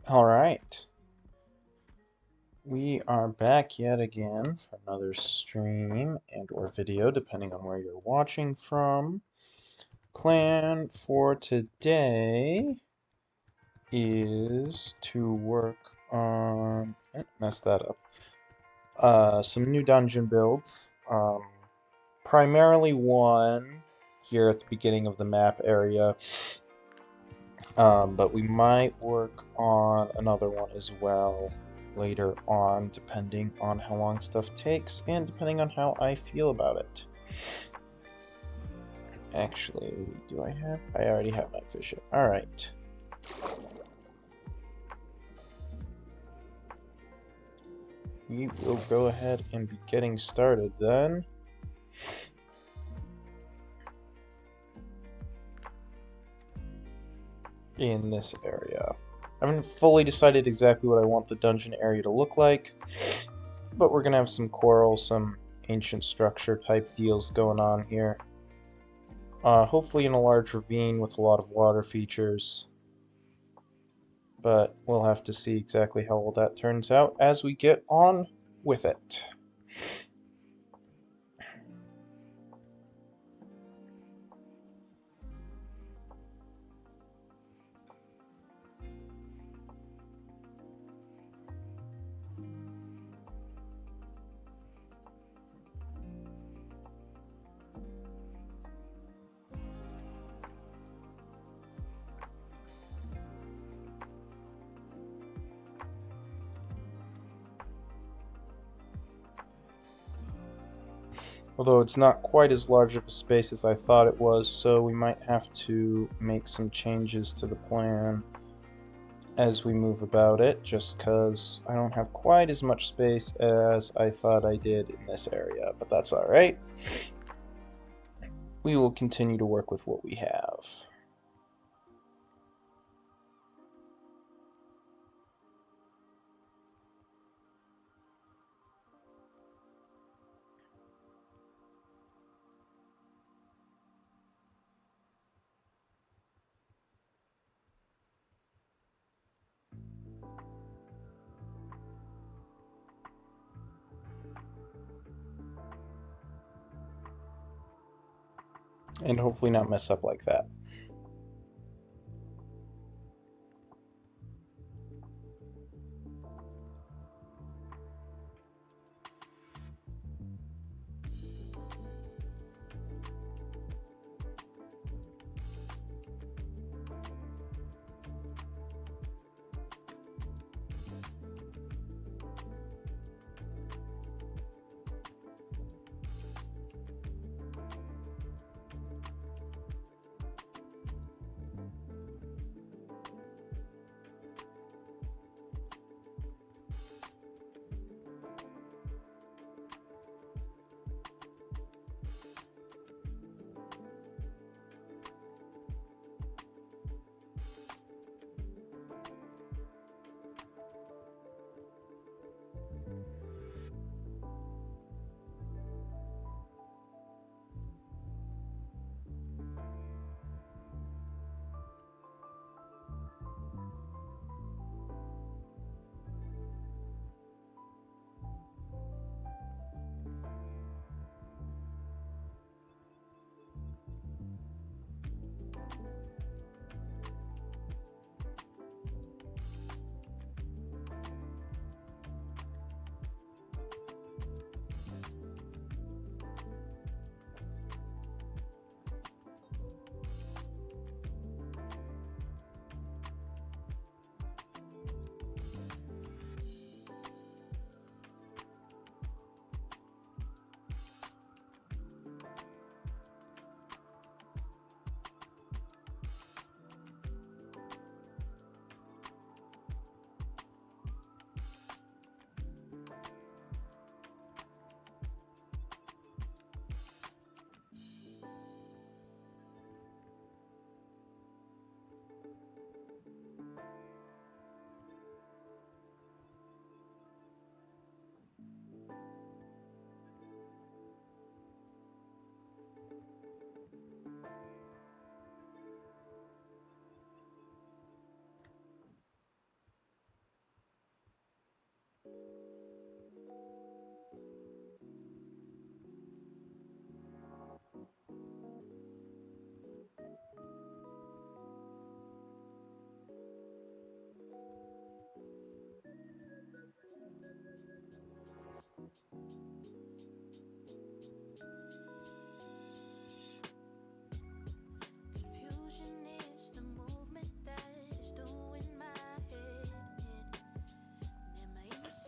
Alright, we are back yet again for another stream and or video, depending on where you're watching from. Plan for today is to work on... messed that up. Some new dungeon builds. Primarily one here at the beginning of the map area. But we might work on another one as well later on, depending on how long stuff takes and depending on how I feel about it. Actually, do I have? I already have my vision. Alright. We will go ahead and be getting started then. In this area. I haven't fully decided exactly what I want the dungeon area to look like, but we're gonna have some coral, some ancient structure type deals going on here. Hopefully in a large ravine with a lot of water features, but we'll have to see exactly how all that turns out as we get on with it. Although it's not quite as large of a space as I thought it was, so we might have to make some changes to the plan as we move about it, just because I don't have quite as much space as I thought I did in this area, but that's alright. We will continue to work with what we have. And hopefully not mess up like that.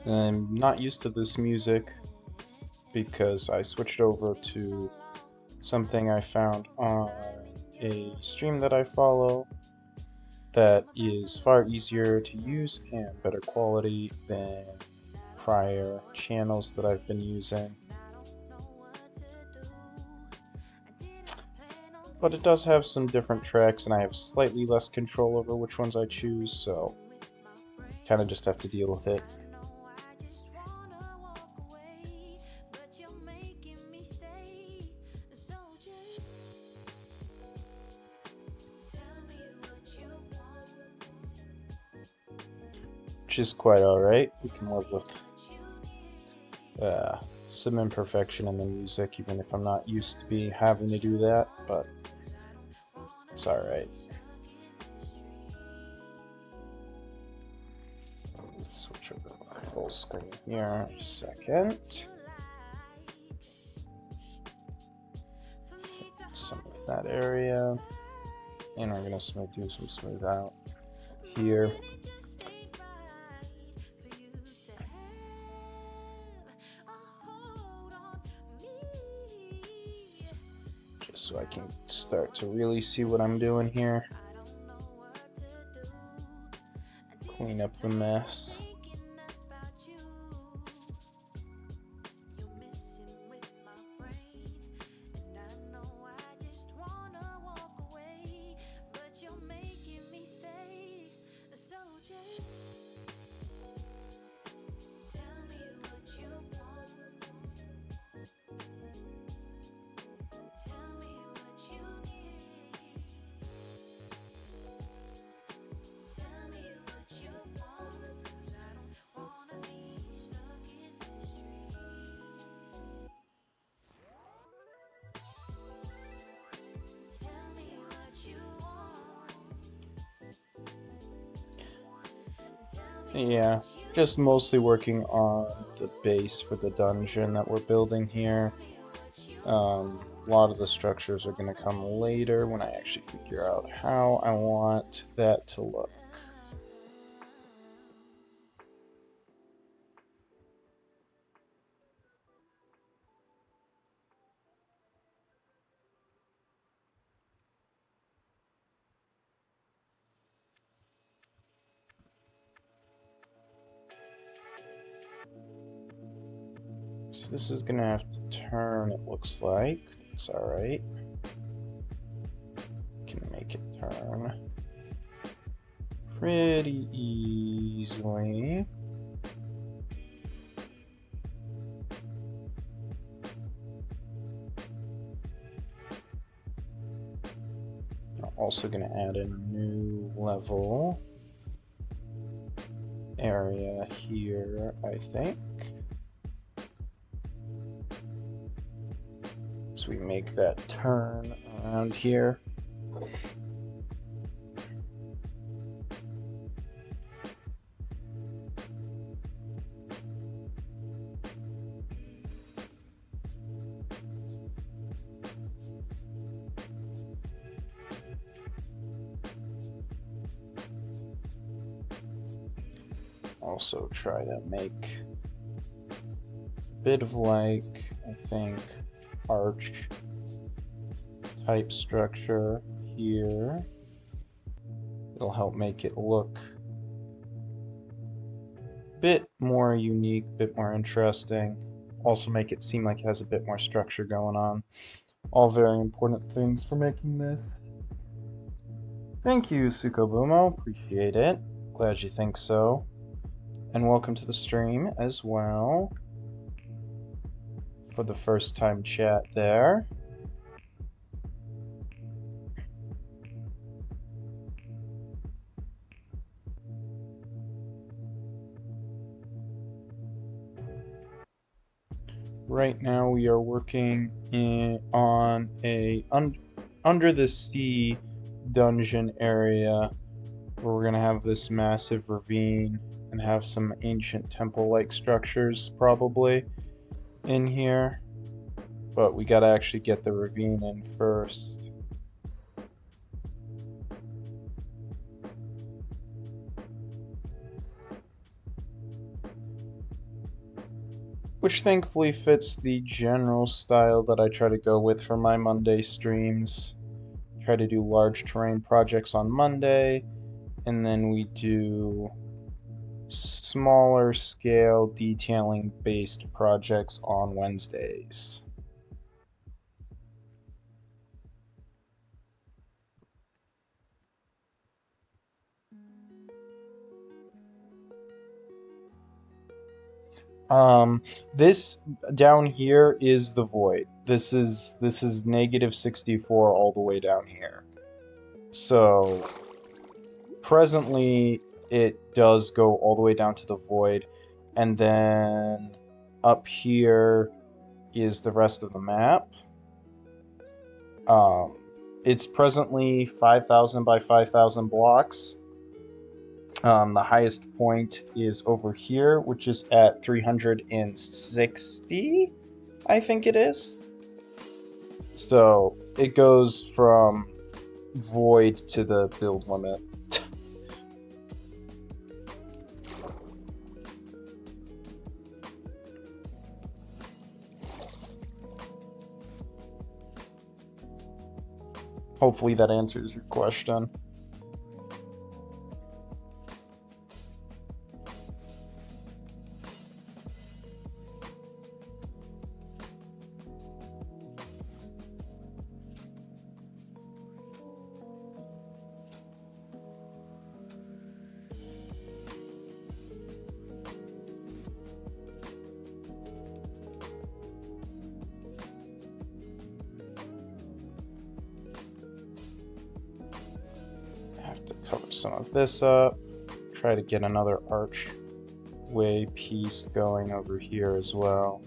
I'm not used to this music because I switched over to something I found on a stream that I follow that is far easier to use and better quality than prior channels that I've been using. But it does have some different tracks, and I have slightly less control over which ones I choose, so kind of just have to deal with it. Which is quite alright. We can live with some imperfection in the music, even if I'm not used to having to do that, but it's alright. Switch over to full screen here in a second. Some of that area, and we're gonna do some smooth out here. Just so I can start to really see what I'm doing here. Clean up the mess. Yeah, just mostly working on the base for the dungeon that we're building here. A lot of the structures are going to come later when I actually figure out how I want that to look. So this is going to have to turn, it looks like. It's alright. Can make it turn pretty easily. I'm also going to add in a new level area here, I think. So we make that turn around here. Also try to make a bit of like, I think, arch type structure here. It'll help make it look a bit more unique, a bit more interesting. Also make it seem like it has a bit more structure going on. All very important things for making this. Thank you, Sukobumo. Appreciate it. Glad you think so. And welcome to the stream as well. For the first time chat there. Right now we are working on a under the sea dungeon area where we're going to have this massive ravine and have some ancient temple-like structures probably in here. But we got to actually get the ravine in first. which thankfully fits the general style that I try to go with for my Monday streams. Try to do large terrain projects on Monday, and then we do smaller scale detailing based projects on Wednesdays. This down here is the void. This is -64 all the way down here. So presently it does go all the way down to the void, and then up here is the rest of the map. It's presently 5,000 by 5,000 blocks. The highest point is over here, which is at 360, I think it is. So it goes from void to the build limit. Hopefully that answers your question. Cover some of this up, try to get another archway piece going over here as well.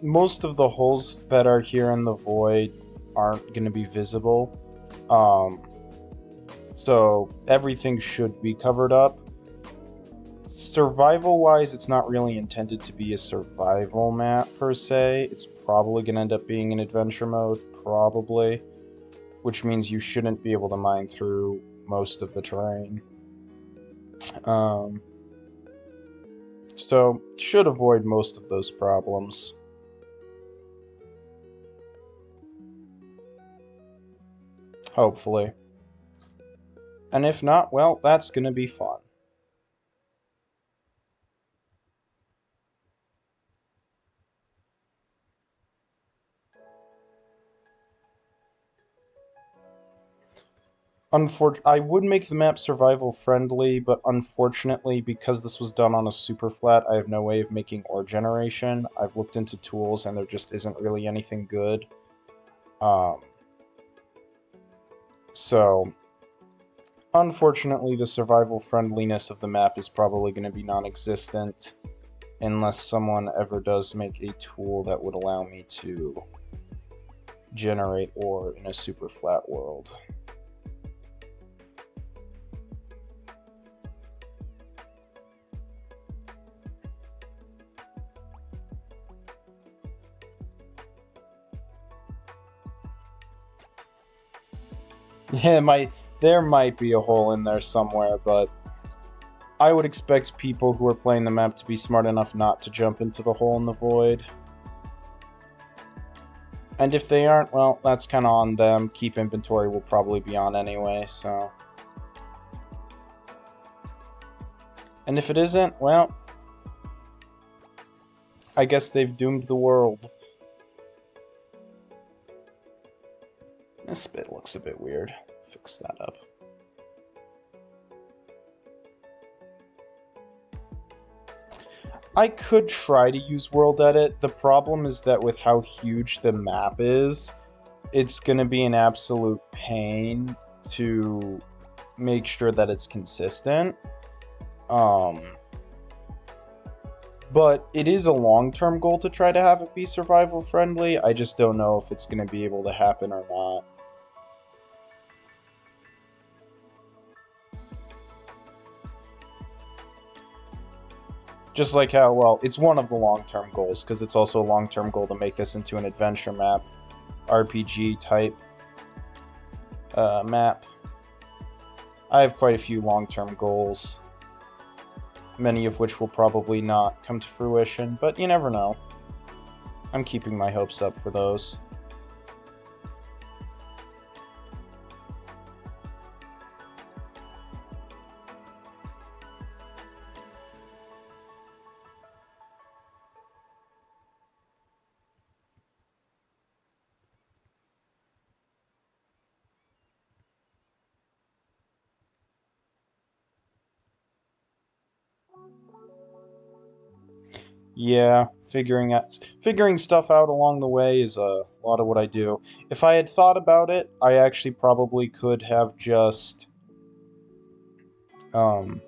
Most of the holes that are here in the void aren't going to be visible. So everything should be covered up. Survival-wise, it's not really intended to be a survival map per se. It's probably going to end up being an adventure mode, probably. Which means you shouldn't be able to mine through most of the terrain. So, should avoid most of those problems. Hopefully. And if not, well, that's gonna be fun. I would make the map survival friendly, but unfortunately, because this was done on a super flat, I have no way of making ore generation. I've looked into tools and there just isn't really anything good. So, unfortunately, the survival friendliness of the map is probably going to be non-existent unless someone ever does make a tool that would allow me to generate ore in a super flat world. Yeah, there might be a hole in there somewhere, but I would expect people who are playing the map to be smart enough not to jump into the hole in the void. And if they aren't, well, that's kind of on them. Keep inventory will probably be on anyway, so... And if it isn't, well... I guess they've doomed the world. This bit looks a bit weird. Fix that up. I could try to use World Edit. The problem is that with how huge the map is, it's going to be an absolute pain to make sure that it's consistent. But it is a long-term goal to try to have it be survival friendly. I just don't know if it's going to be able to happen or not. Just like how, well, it's one of the long-term goals, because it's also a long-term goal to make this into an adventure map, RPG type map. I have quite a few long-term goals, many of which will probably not come to fruition, but you never know. I'm keeping my hopes up for those. Yeah, figuring stuff out along the way is a lot of what I do. If I had thought about it, I actually probably could have just been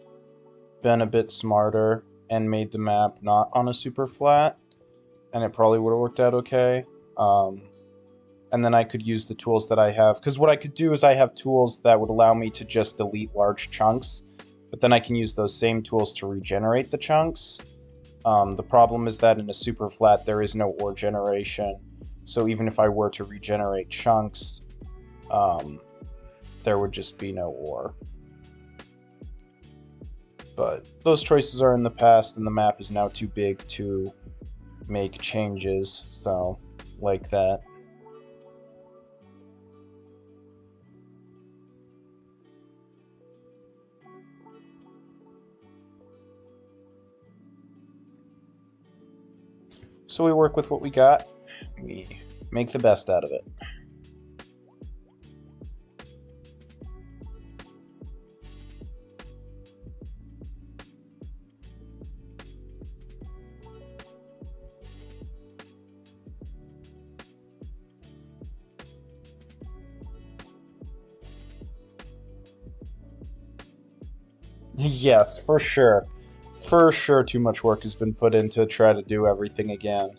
a bit smarter and made the map not on a super flat, and it probably would have worked out okay. And then I could use the tools that I have, because what I could do is I have tools that would allow me to just delete large chunks, but then I can use those same tools to regenerate the chunks. The problem is that in a super flat there is no ore generation, so even if I were to regenerate chunks, there would just be no ore. But those choices are in the past, and the map is now too big to make changes, so like that. So we work with what we got, we make the best out of it. Yes, for sure. For sure too much work has been put in to try to do everything again.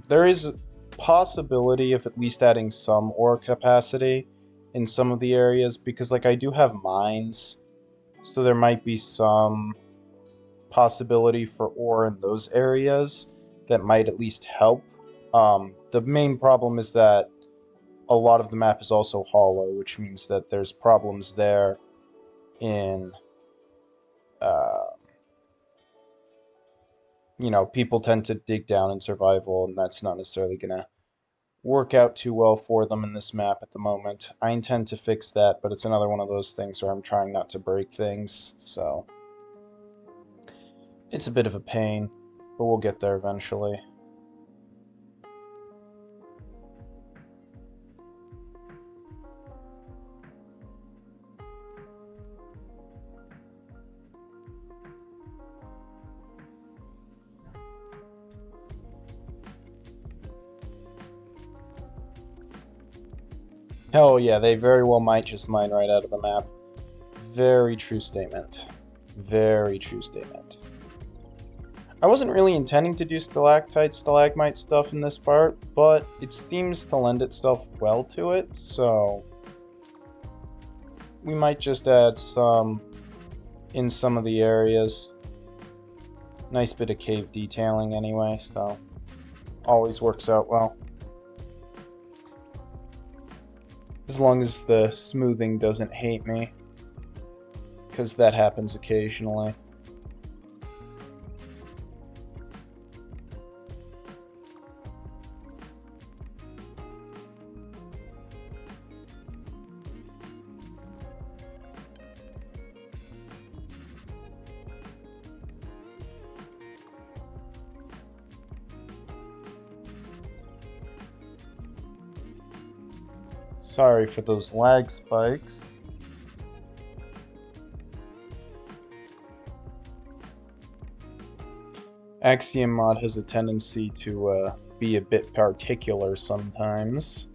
There is a possibility of at least adding some ore capacity in some of the areas, because like I do have mines, so there might be some possibility for ore in those areas that might at least help. The main problem is that a lot of the map is also hollow, which means that there's problems there in, people tend to dig down in survival, and that's not necessarily going to work out too well for them in this map at the moment. I intend to fix that, but it's another one of those things where I'm trying not to break things, so it's a bit of a pain, but we'll get there eventually. Hell yeah, they very well might just mine right out of the map. Very true statement. Very true statement. I wasn't really intending to do stalactite, stalagmite stuff in this part, but it seems to lend itself well to it, so we might just add some in some of the areas. Nice bit of cave detailing anyway, so always works out well. As long as the smoothing doesn't hate me, because that happens occasionally. Sorry for those lag spikes. Axiom mod has a tendency to be a bit particular sometimes.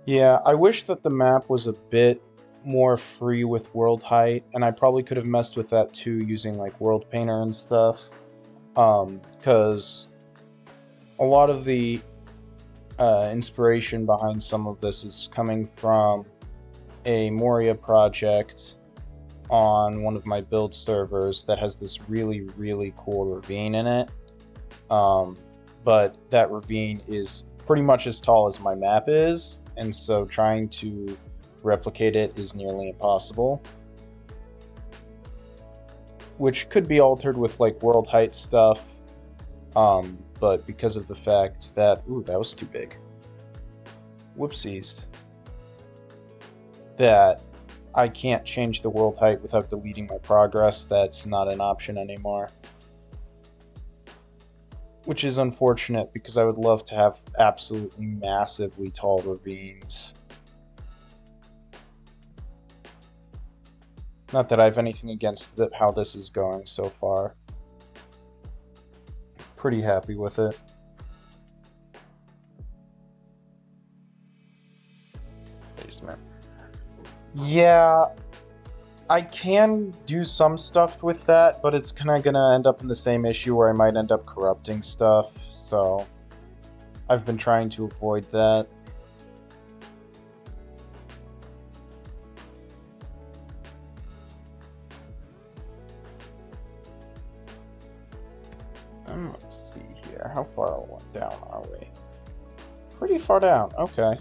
Yeah, I wish that the map was a bit more free with world height, and I probably could have messed with that too using like World Painter and stuff. Because a lot of the inspiration behind some of this is coming from a Moria project on one of my build servers that has this really, really cool ravine in it. Um, but that ravine is pretty much as tall as my map is, and so trying to replicate it is nearly impossible. Which could be altered with like world height stuff, but because of the fact that... Ooh, that was too big. Whoopsies. That I can't change the world height without deleting my progress, that's not an option anymore. Which is unfortunate, because I would love to have absolutely massively tall ravines. Not that I have anything against how this is going so far. Pretty happy with it. Basement. Yeah, I can do some stuff with that, but it's kind of gonna end up in the same issue where I might end up corrupting stuff, so I've been trying to avoid that. Let's see here. How far down are we? Pretty far down. Okay.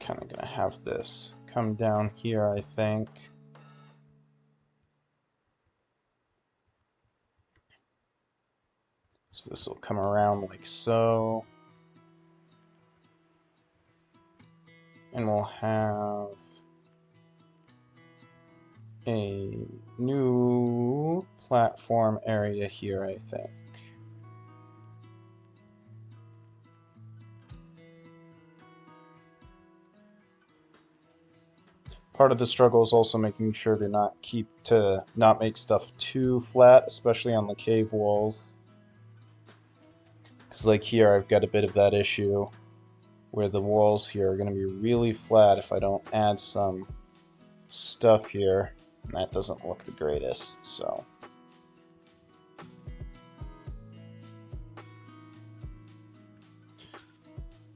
Kind of gonna have this come down here, I think. So this will come around like so. And we'll have a new platform area here, I think. Part of the struggle is also making sure to not make stuff too flat, especially on the cave walls. Because like here, I've got a bit of that issue where the walls here are going to be really flat if I don't add some stuff here, and that doesn't look the greatest, so...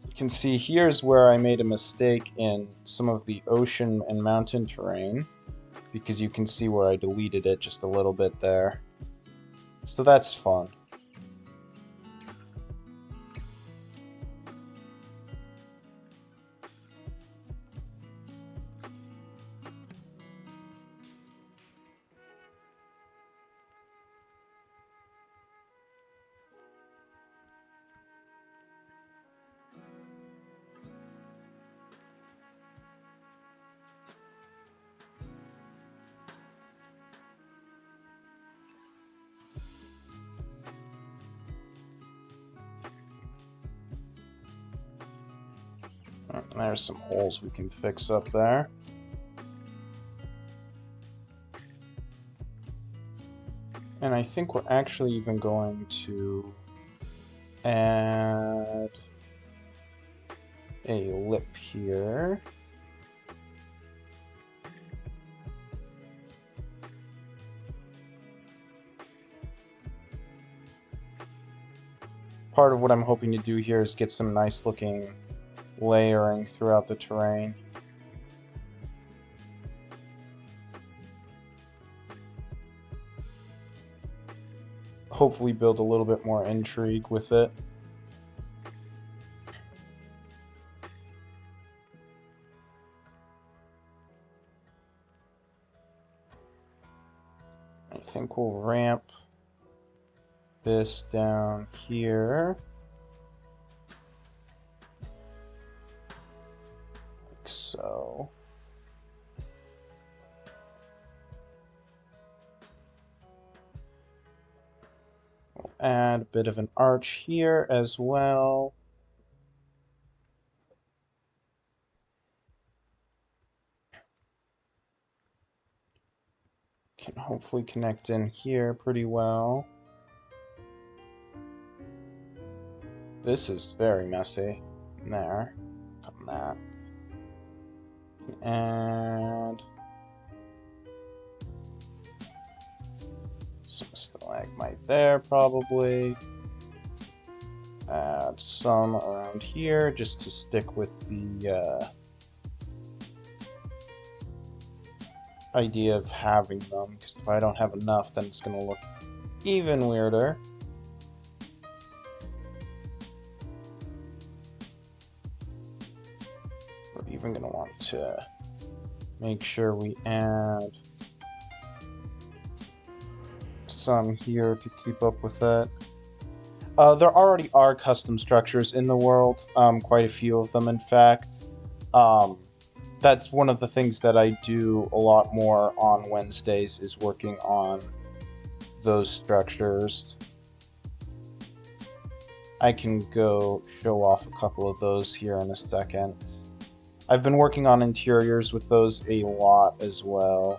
You can see here's where I made a mistake in some of the ocean and mountain terrain, because you can see where I deleted it just a little bit there. So that's fun. There's some holes we can fix up there. And I think we're actually even going to add a lip here. Part of what I'm hoping to do here is get some nice looking layering throughout the terrain. Hopefully build a little bit more intrigue with it. I think we'll ramp this down here. Like so. We'll add a bit of an arch here as well. Can hopefully connect in here pretty well. This is very messy. There. On that. And some stalagmite there, probably. Add some around here just to stick with the idea of having them, because if I don't have enough, then it's going to look even weirder. We're even going to want to make sure we add some here to keep up with it. There already are custom structures in the world, quite a few of them, in fact. That's one of the things that I do a lot more on Wednesdays, is working on those structures. I can go show off a couple of those here in a second. I've been working on interiors with those a lot as well.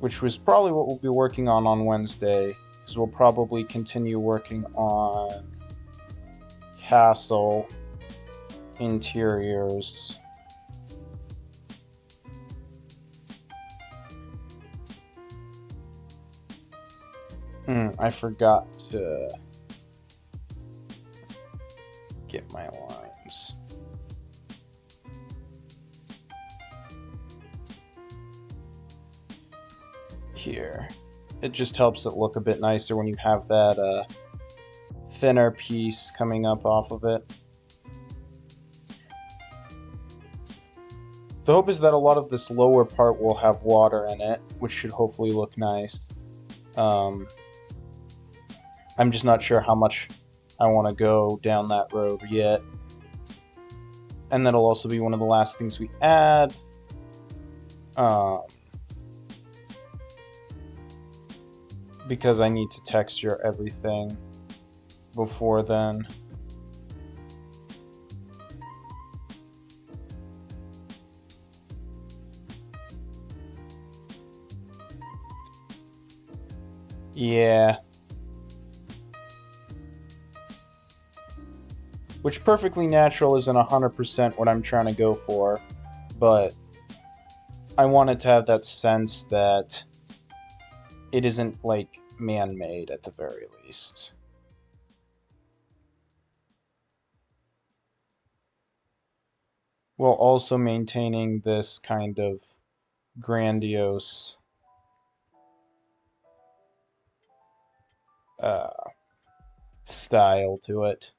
Which was probably what we'll be working on Wednesday, because we'll probably continue working on castle interiors. I forgot to get my lines. Here. It just helps it look a bit nicer when you have that thinner piece coming up off of it. The hope is that a lot of this lower part will have water in it, which should hopefully look nice. I'm just not sure how much I want to go down that road yet. And that'll also be one of the last things we add. Because I need to texture everything before then. Yeah. Which perfectly natural isn't 100% what I'm trying to go for, but I wanted to have that sense that it isn't, like, man-made at the very least. While also maintaining this kind of grandiose style to it.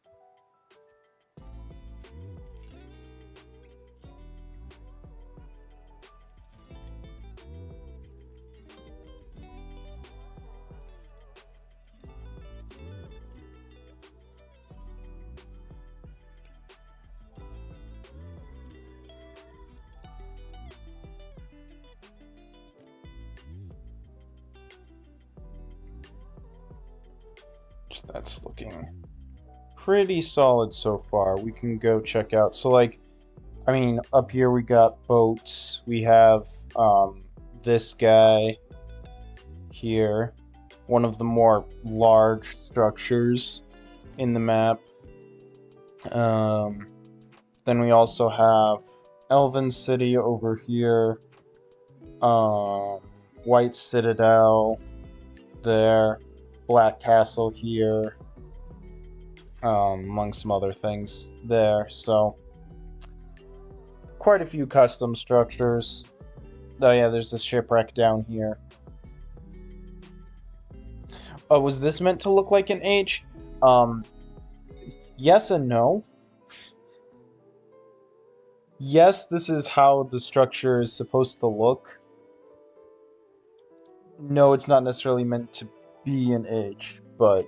That's looking pretty solid so far. We can go check out. So, like, I mean, up here we got boats. We have this guy here, one of the more large structures in the map. Then we also have Elven City over here, White Citadel there, Black Castle here, among some other things there. So quite a few custom structures. Oh yeah, there's this shipwreck down here. Oh, was this meant to look like an H? Yes and no. Yes, this is how the structure is supposed to look. No, it's not necessarily meant to be an H, but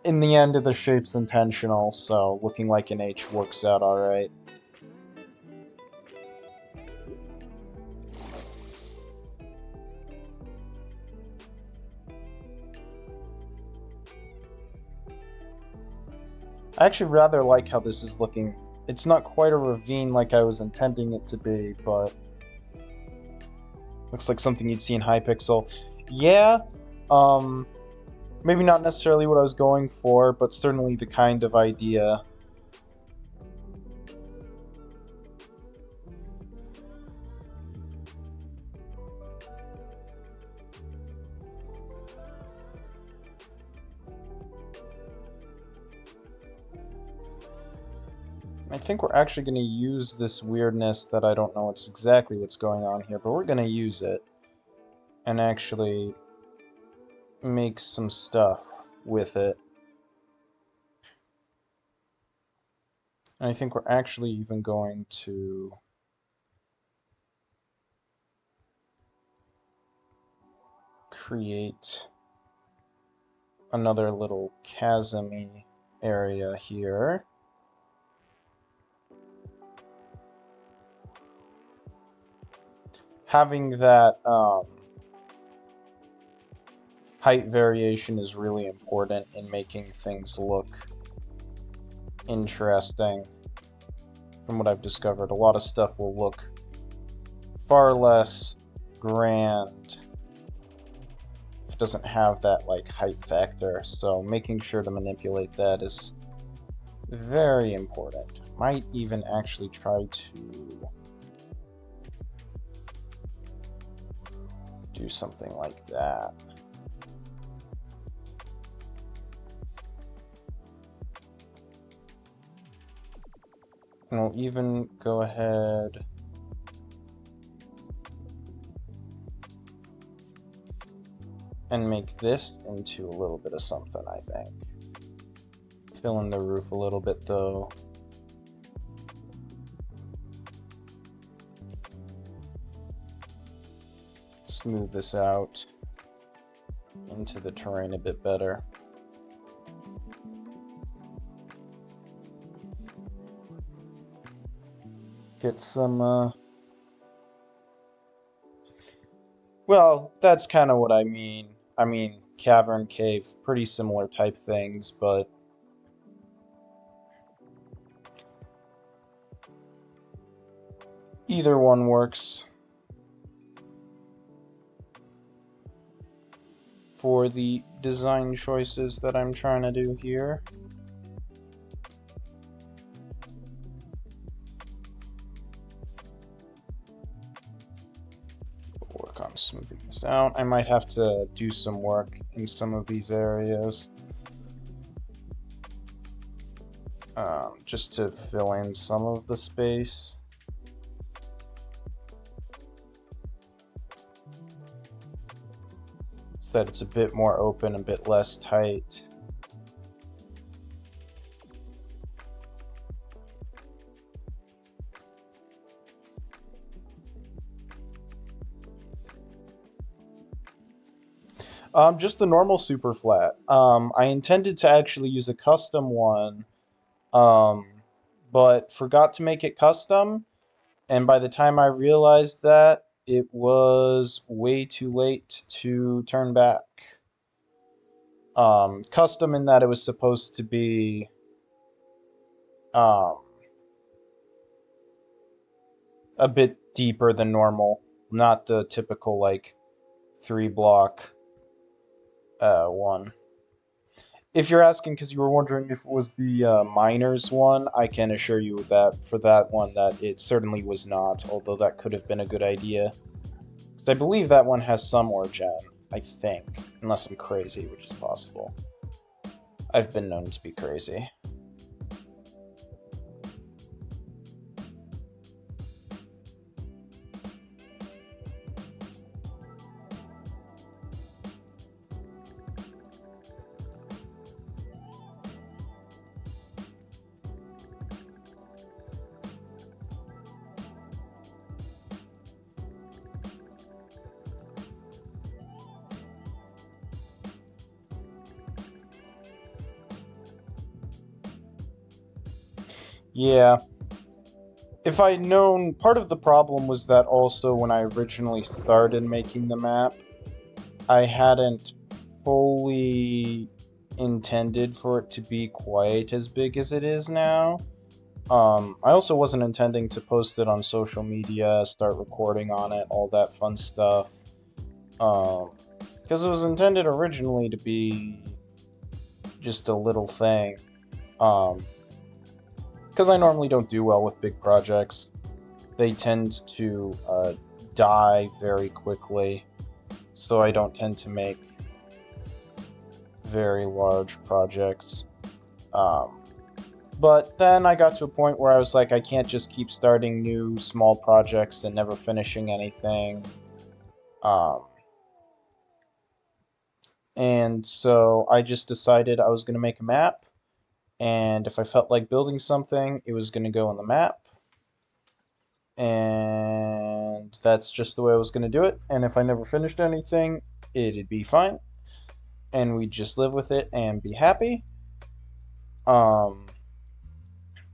in the end, the shape's intentional, so looking like an H works out alright. I actually rather like how this is looking. It's not quite a ravine like I was intending it to be, but looks like something you'd see in Hypixel. Yeah, maybe not necessarily what I was going for, but certainly the kind of idea. I think we're actually going to use this weirdness that I don't know exactly what's going on here, but we're going to use it and actually make some stuff with it. And I think we're actually even going to create another little chasm-y area here. Having that height variation is really important in making things look interesting. From what I've discovered, a lot of stuff will look far less grand if it doesn't have that like height factor, so making sure to manipulate that is very important. Might even actually try to do something like that. And we'll even go ahead and make this into a little bit of something, I think. Fill in the roof a little bit, though. Smooth this out into the terrain a bit better. Get some, well, that's kind of what I mean. I mean, cavern, cave, pretty similar type things, but either one works for the design choices that I'm trying to do here. Work on smoothing this out. I might have to do some work in some of these areas just to fill in some of the space. So that it's a bit more open, a bit less tight. Just the normal super flat. I intended to actually use a custom one, but forgot to make it custom, and by the time I realized that, it was way too late to turn back. Custom in that it was supposed to be a bit deeper than normal, not the typical like 3-block one. If you're asking because you were wondering if it was the miners one, I can assure you that for that one that it certainly was not, although that could have been a good idea. Because I believe that one has some origin, I think, unless I'm crazy, which is possible. I've been known to be crazy. Yeah. If I'd known, part of the problem was that also when I originally started making the map, I hadn't fully intended for it to be quite as big as it is now. I also wasn't intending to post it on social media, start recording on it, all that fun stuff. Because it was intended originally to be just a little thing. Because I normally don't do well with big projects. They tend to die very quickly, so I don't tend to make very large projects. But then I got to a point where I was like, I can't just keep starting new small projects and never finishing anything. And so I just decided I was going to make a map, and if I felt like building something, it was going to go in the map. And that's just the way I was going to do it. And if I never finished anything, it'd be fine. And we'd just live with it and be happy.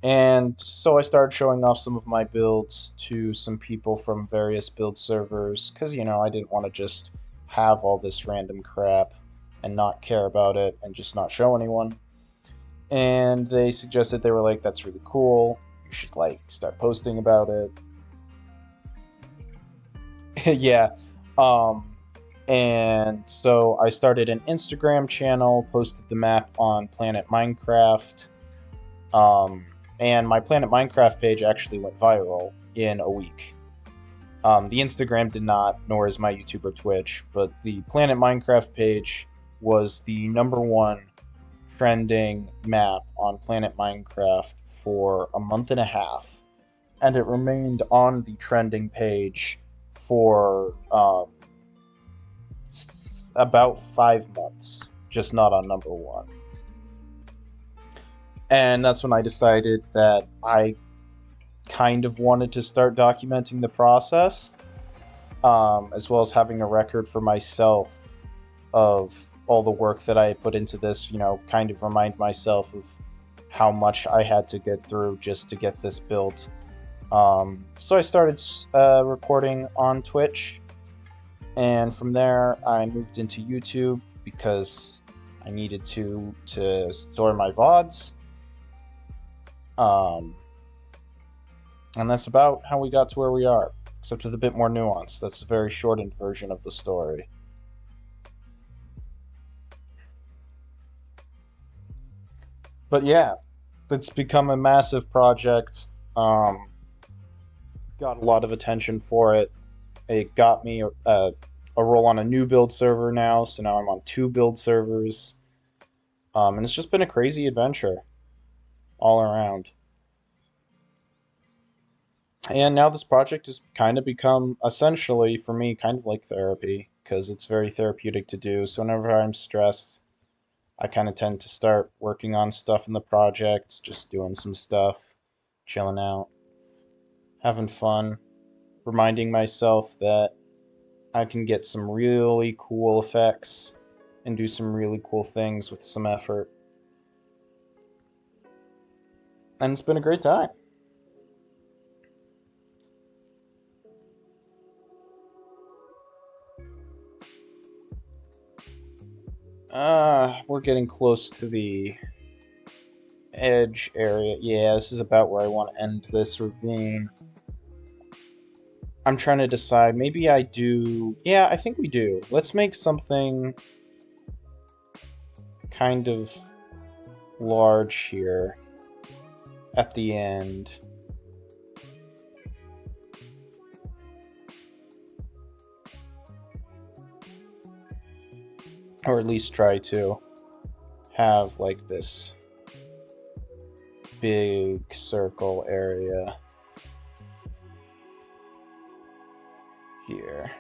And so I started showing off some of my builds to some people from various build servers, because, you know, I didn't want to just have all this random crap and not care about it and just not show anyone. And they suggested, they were like, that's really cool, you should, like, start posting about it. Yeah. And so I started an Instagram channel, posted the map on Planet Minecraft. And my Planet Minecraft page actually went viral in a week. The Instagram did not, nor is my YouTube or Twitch, but the Planet Minecraft page was the #1 trending map on Planet Minecraft for a month and a half. And it remained on the trending page for about 5 months, just not on #1. And that's when I decided that I kind of wanted to start documenting the process, as well as having a record for myself of all the work that I put into this, you know, kind of remind myself of how much I had to get through just to get this built. So I started recording on Twitch, and from there I moved into YouTube because I needed to store my VODs. And that's about how we got to where we are, except with a bit more nuance. That's a very shortened version of the story. But yeah, it's become a massive project. Got a lot of attention for it. It got me a role on a new build server now, so now I'm on 2 build servers. And it's just been a crazy adventure all around. And now this project has kind of become, essentially, for me, kind of like therapy, because it's very therapeutic to do. So whenever I'm stressed, I kind of tend to start working on stuff in the project, just doing some stuff, chilling out, having fun, reminding myself that I can get some really cool effects and do some really cool things with some effort. And it's been a great time. We're getting close to the edge area. Yeah, this is about where I want to end this ravine. I'm trying to decide. Maybe I do... Yeah, I think we do. Let's make something kind of large here at the end. Or at least try to have, like, this big circle area here.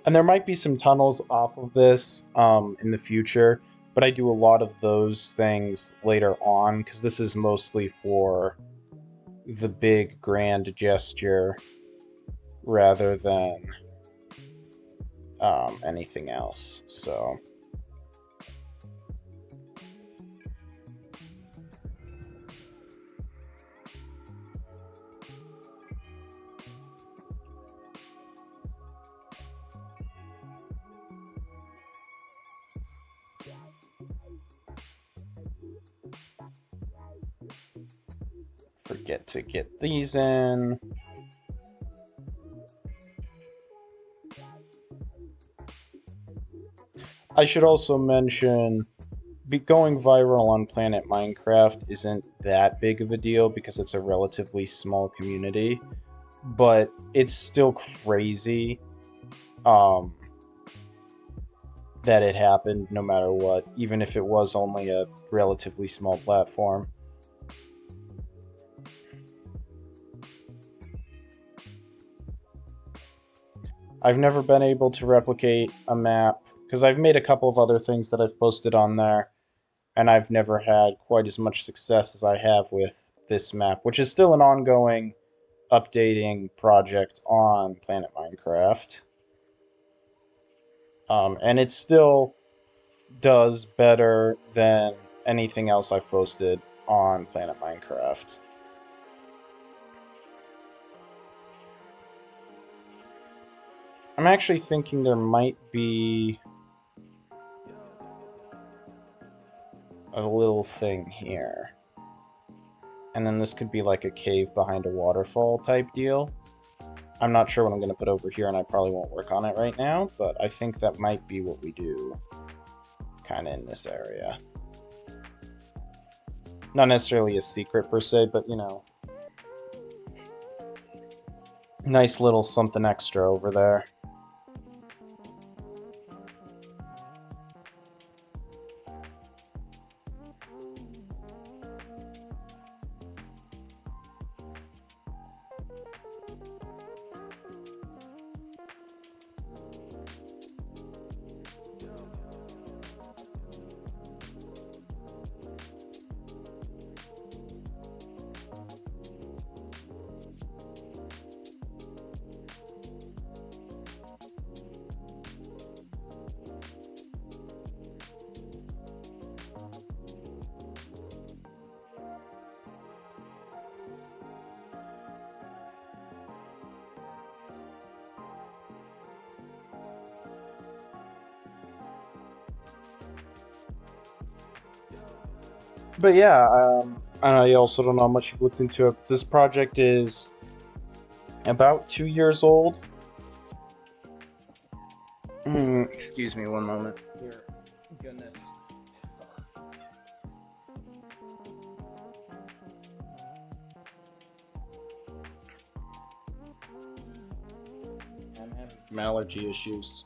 And there might be some tunnels off of this in the future, but I do a lot of those things later on, because this is mostly for the big grand gesture rather than anything else. So Forget to get these in. I should also mention, going viral on Planet Minecraft isn't that big of a deal because it's a relatively small community, but it's still crazy that it happened no matter what, even if it was only a relatively small platform. I've never been able to replicate a map, because I've made a couple of other things that I've posted on there, and I've never had quite as much success as I have with this map, which is still an ongoing updating project on Planet Minecraft. And it still does better than anything else I've posted on Planet Minecraft. I'm actually thinking there might be a little thing here. And then this could be like a cave behind a waterfall type deal. I'm not sure what I'm going to put over here, and I probably won't work on it right now, but I think that might be what we do kind of in this area. Not necessarily a secret per se, but, you know, nice little something extra over there. But yeah, I also don't know how much you've looked into it. This project is about 2 years old. Excuse me one moment. Here. Goodness. I'm having some allergy issues.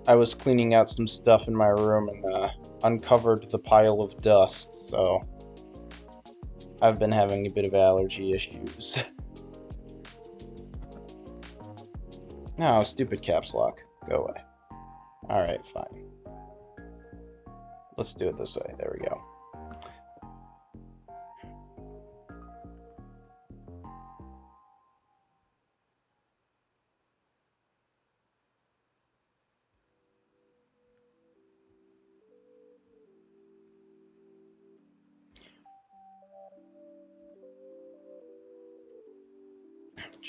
I was cleaning out some stuff in my room and uncovered the pile of dust, so I've been having a bit of allergy issues. No, stupid caps lock. Go away. Alright, fine. Let's do it this way. There we go.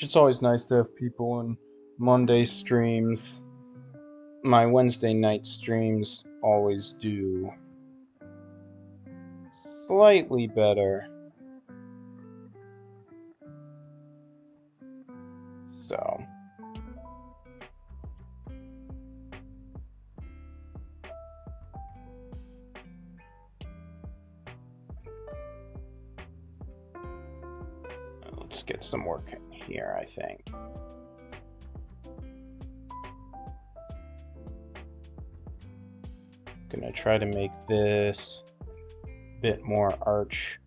It's always nice to have people in Monday streams. My Wednesday night streams always do slightly better. So. Let's get some work in here, I think. Gonna try to make this a bit more arch.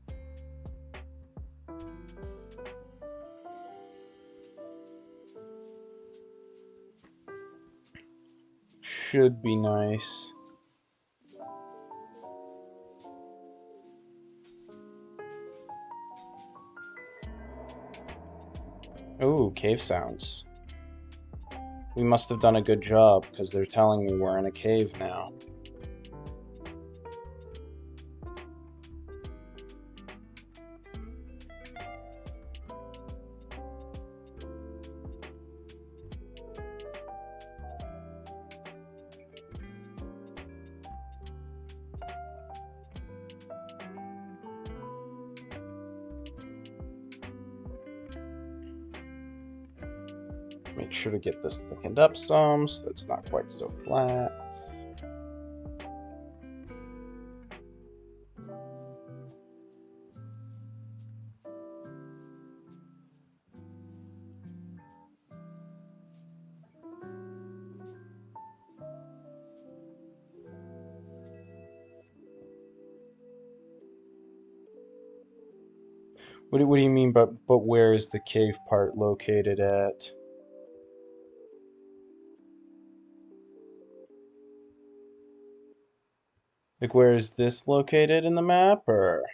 Should be nice. Ooh, cave sounds. We must have done a good job, because they're telling me we're in a cave now. Make sure to get this thickened up some, so it's not quite so flat. What do you mean, but where is the cave part located at? Like, where is this located in the map, or?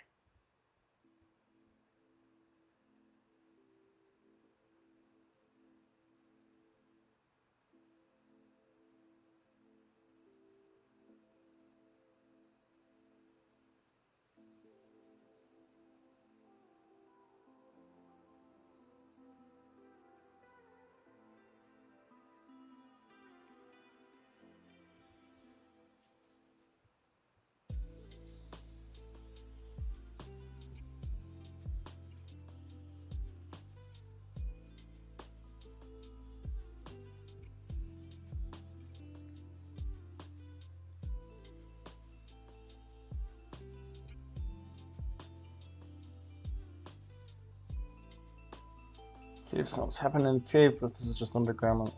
Cave sounds happen in a cave, but this is just underground.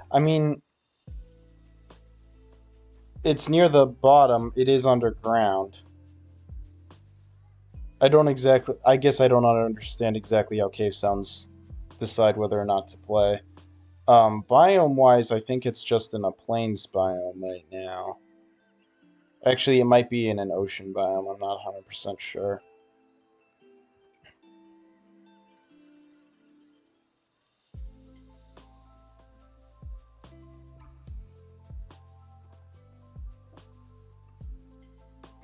I mean, it's near the bottom. It is underground. I guess I don't understand exactly how cave sounds decide whether or not to play. Biome-wise, I think it's just in a plains biome right now. Actually, it might be in an ocean biome. I'm not 100% sure.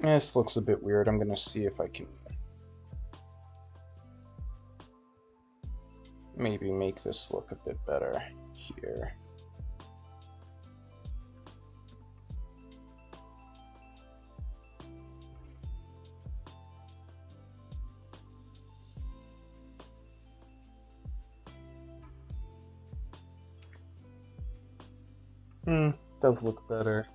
This looks a bit weird. I'm going to see if I can maybe make this look a bit better here. Does look better.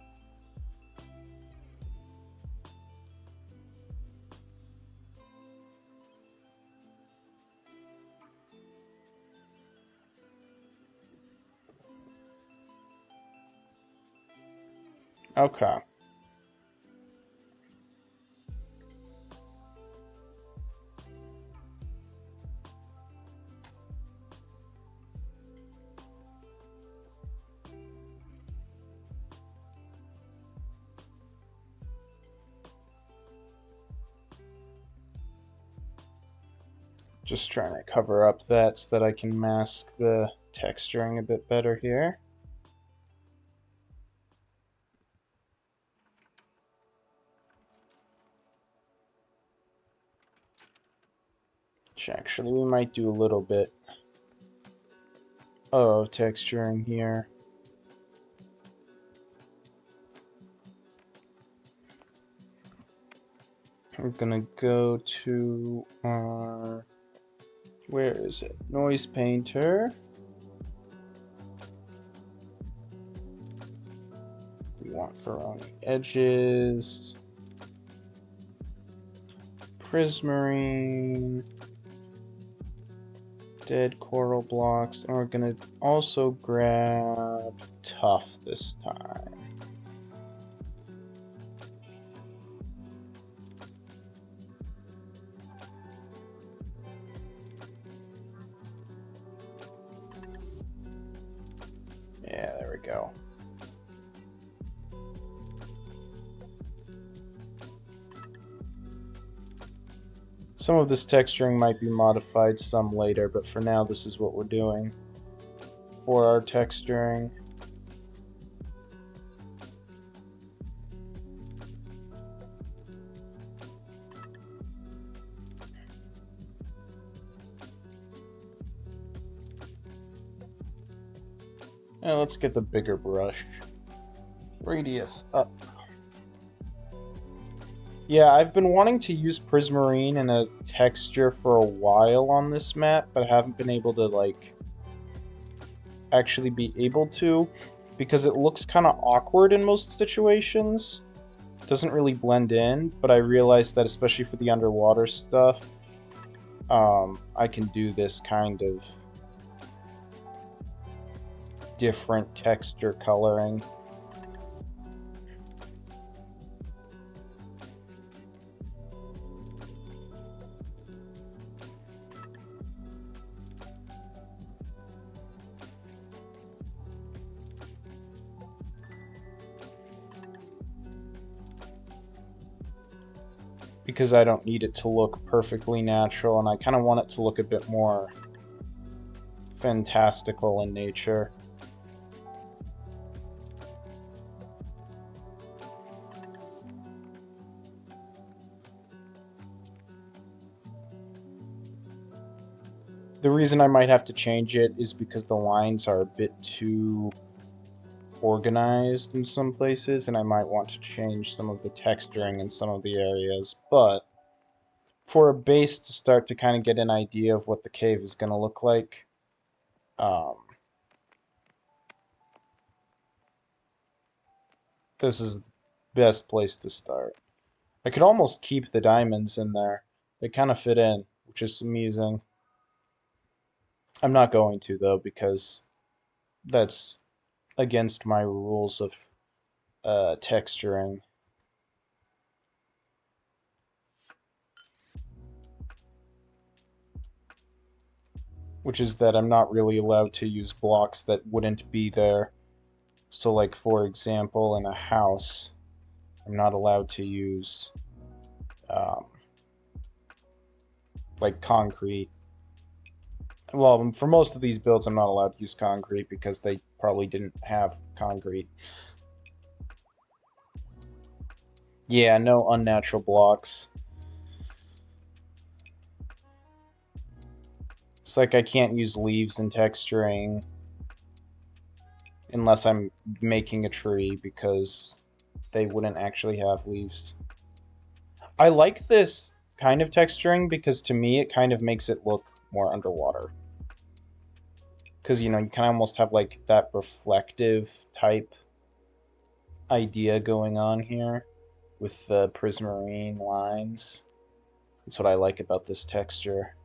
Okay. Just trying to cover up that so that I can mask the texturing a bit better here. Which actually we might do a little bit of texturing here. We're gonna go to our, where is it? Noise painter. We want Veroni edges. Prismarine. Dead coral blocks. And we're gonna also grab Tough this time. Yeah, there we go. Some of this texturing might be modified some later, but for now this is what we're doing for our texturing. Now let's get the bigger brush. Radius up. Yeah, I've been wanting to use Prismarine in a texture for a while on this map, but I haven't been able to, like, actually be able to, because it looks kind of awkward in most situations. It doesn't really blend in, but I realized that especially for the underwater stuff, I can do this kind of different texture coloring. Because I don't need it to look perfectly natural, and I kind of want it to look a bit more fantastical in nature. The reason I might have to change it is because the lines are a bit too organized in some places, and I might want to change some of the texturing in some of the areas, but for a base to start to kind of get an idea of what the cave is going to look like, this is the best place to start. I could almost keep the diamonds in there. They kind of fit in, which is amusing. I'm not going to, though, because that's against my rules of texturing. Which is that I'm not really allowed to use blocks that wouldn't be there. So, like, for example, in a house, I'm not allowed to use, like, concrete. Well, for most of these builds, I'm not allowed to use concrete because they probably didn't have concrete. Yeah, no unnatural blocks. It's like I can't use leaves in texturing unless I'm making a tree because they wouldn't actually have leaves. I like this kind of texturing because to me it kind of makes it look more underwater. Because, you know, you kind of almost have like that reflective type idea going on here with the prismarine lines. That's what I like about this texture.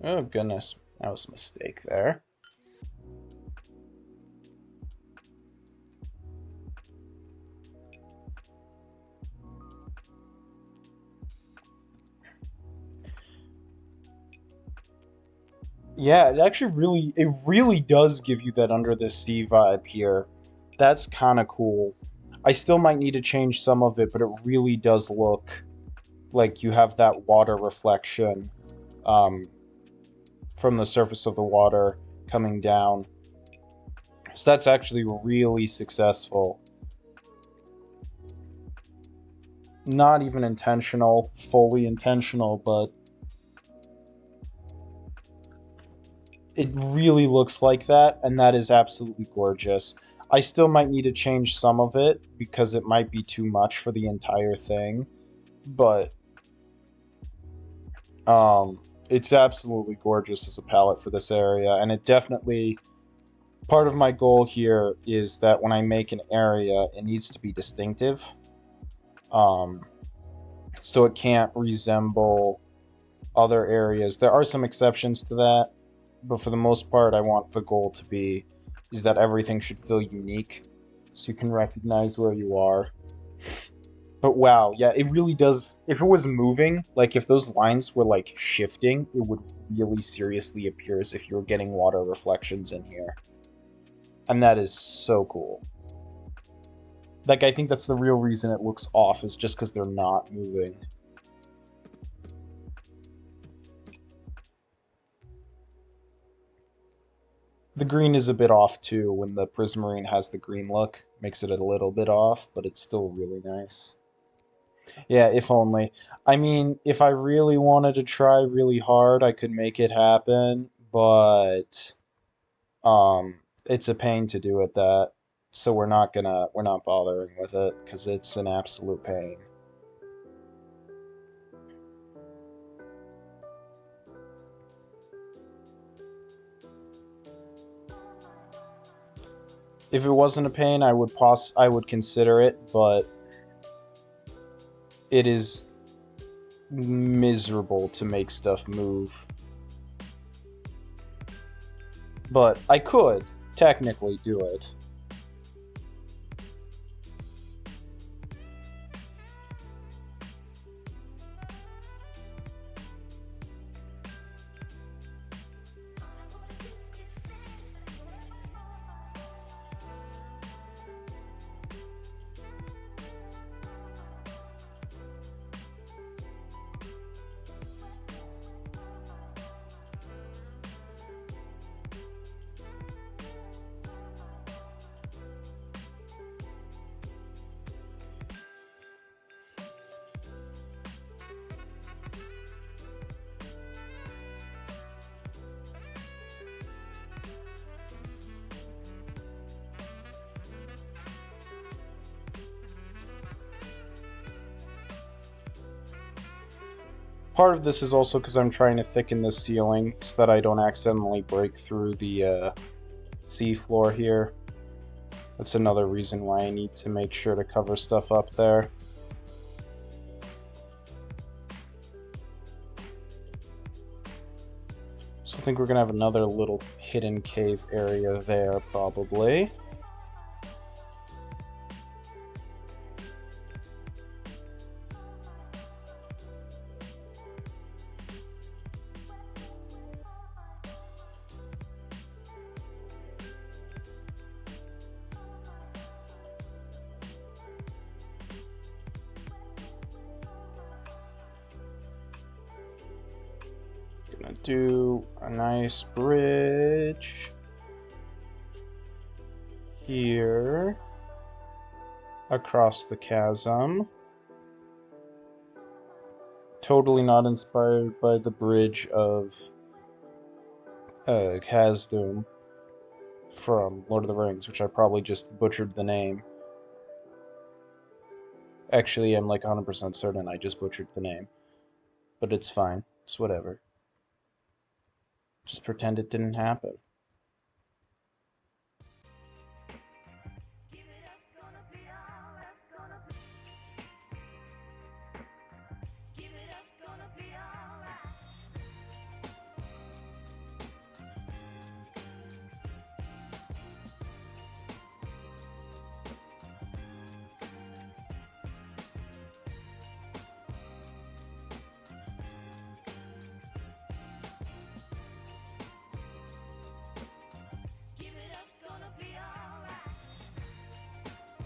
Oh goodness, that was a mistake there. Yeah, it really does give you that under the sea vibe here. That's kind of cool. I still might need to change some of it, but it really does look like you have that water reflection um, from the surface of the water coming down. So that's actually really successful. Not even intentional, fully intentional, but it really looks like that, and that is absolutely gorgeous. I still might need to change some of it because it might be too much for the entire thing, but it's absolutely gorgeous as a palette for this area, and it definitely... Part of my goal here is that when I make an area, it needs to be distinctive. So it can't resemble other areas. There are some exceptions to that, but for the most part, I want the goal to be is that everything should feel unique, so you can recognize where you are. But wow, yeah, it really does. If it was moving, like if those lines were like shifting, it would really seriously appear as if you were getting water reflections in here. And that is so cool. Like, I think that's the real reason it looks off, is just because they're not moving. The green is a bit off, too, when the prismarine has the green look. Makes it a little bit off, but it's still really nice. Yeah, if only. I mean, if I really wanted to try really hard, I could make it happen, but... it's a pain to do at that. So we're not bothering with it because it's an absolute pain. If it wasn't a pain, I would consider it, but it is miserable to make stuff move. But I could technically do it. Part of this is also because I'm trying to thicken the ceiling so that I don't accidentally break through the seafloor here. That's another reason why I need to make sure to cover stuff up there. So I think we're going to have another little hidden cave area there, probably. Gonna do a nice bridge here across the chasm. Totally not inspired by the bridge of Khazad-dûm from Lord of the Rings, which I probably just butchered the name. Actually, I'm like 100% certain I just butchered the name. But it's fine. It's whatever. Just pretend it didn't happen.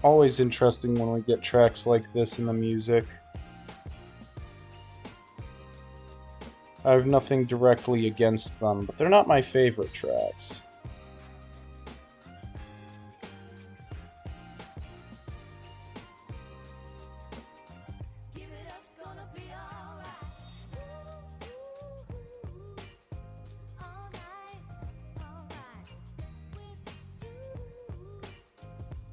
Always interesting when we get tracks like this in the music. I have nothing directly against them, but they're not my favorite tracks.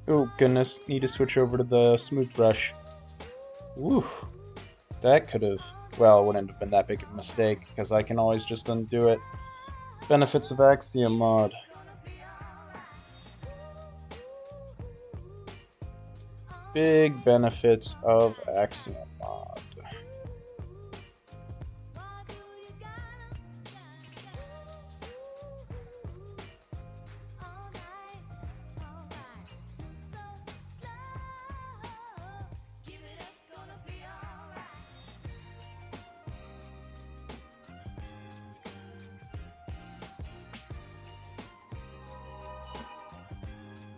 Oh goodness, need to switch over to the smooth brush. Woo, that could have, well, it wouldn't have been that big of a mistake, because I can always just undo it. Benefits of Axiom mod. Big benefits of Axiom mod.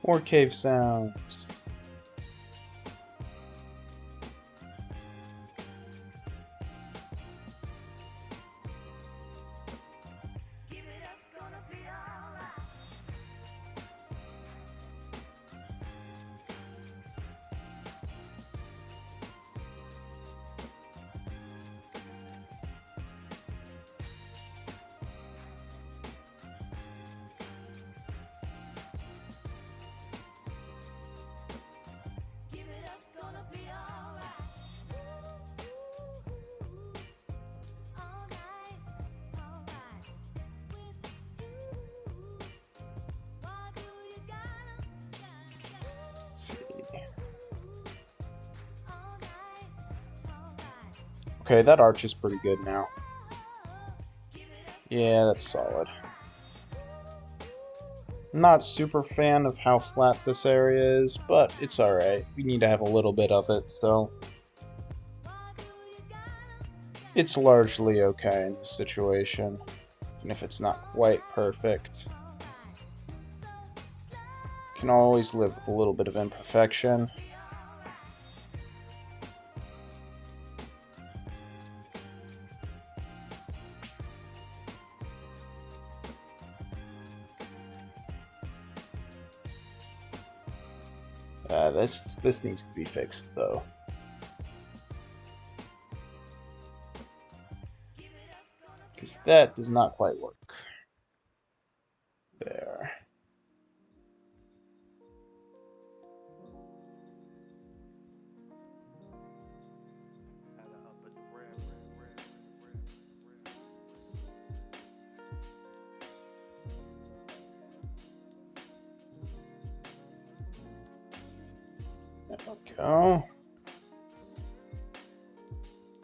More cave sounds. Okay, that arch is pretty good now. Yeah, that's solid. Not super fan of how flat this area is, but it's alright. We need to have a little bit of it, so it's largely okay in this situation, even if it's not quite perfect. Can always live with a little bit of imperfection. This needs to be fixed though. Because that does not quite work. There. There we go.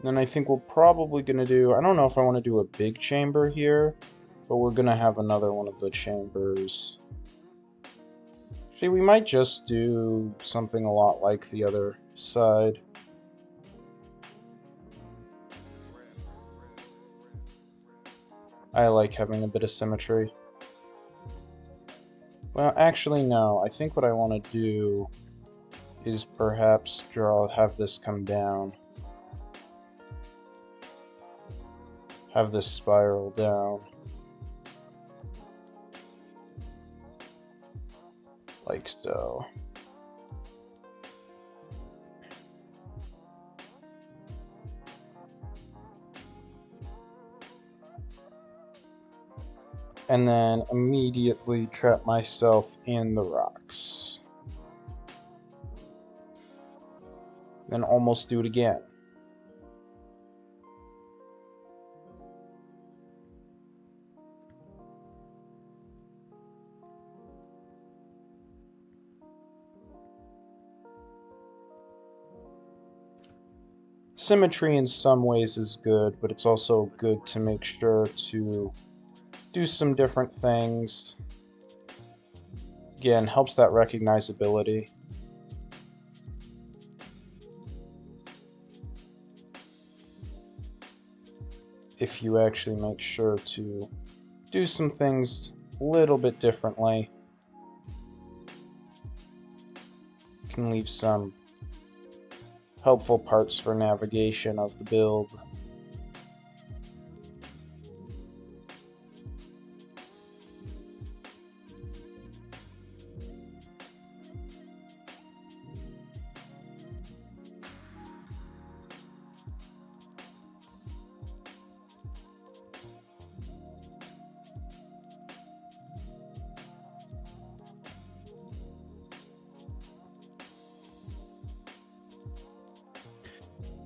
Then I think we're probably going to do, I don't know if I want to do a big chamber here, but we're going to have another one of the chambers. Actually, we might just do something a lot like the other side. I like having a bit of symmetry. Well, actually, no. I think what I want to do is perhaps have this come down. Have this spiral down. Like so. And then immediately trap myself in the rocks. Then almost do it again. Symmetry in some ways is good, but it's also good to make sure to do some different things. Again, helps that recognizability. If you actually make sure to do some things a little bit differently, can leave some helpful parts for navigation of the build.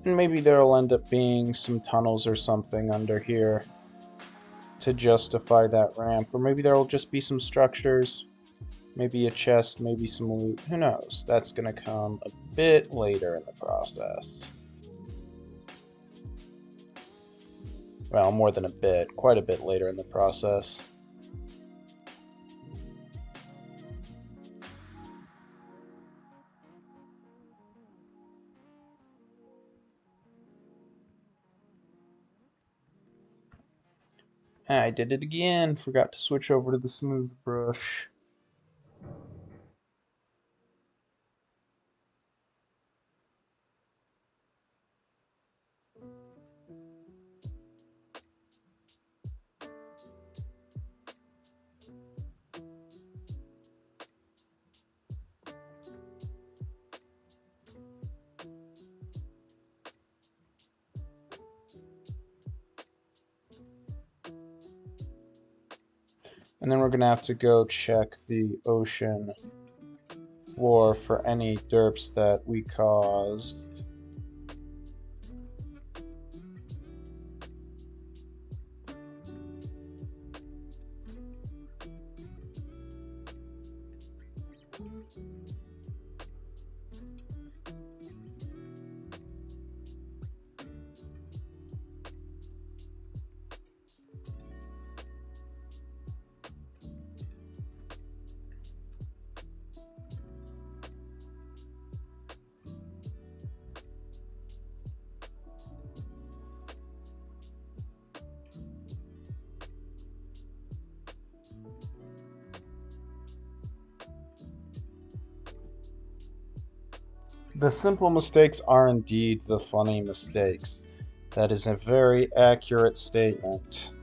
And maybe there'll end up being some tunnels or something under here to justify that ramp. Or maybe there'll just be some structures, maybe a chest, maybe some loot. Who knows? That's going to come a bit later in the process. Well, more than a bit, quite a bit later in the process. I did it again. Forgot to switch over to the smooth brush. And then we're going to have to go check the ocean floor for any derps that we caused. The simple mistakes are indeed the funny mistakes. That is a very accurate statement.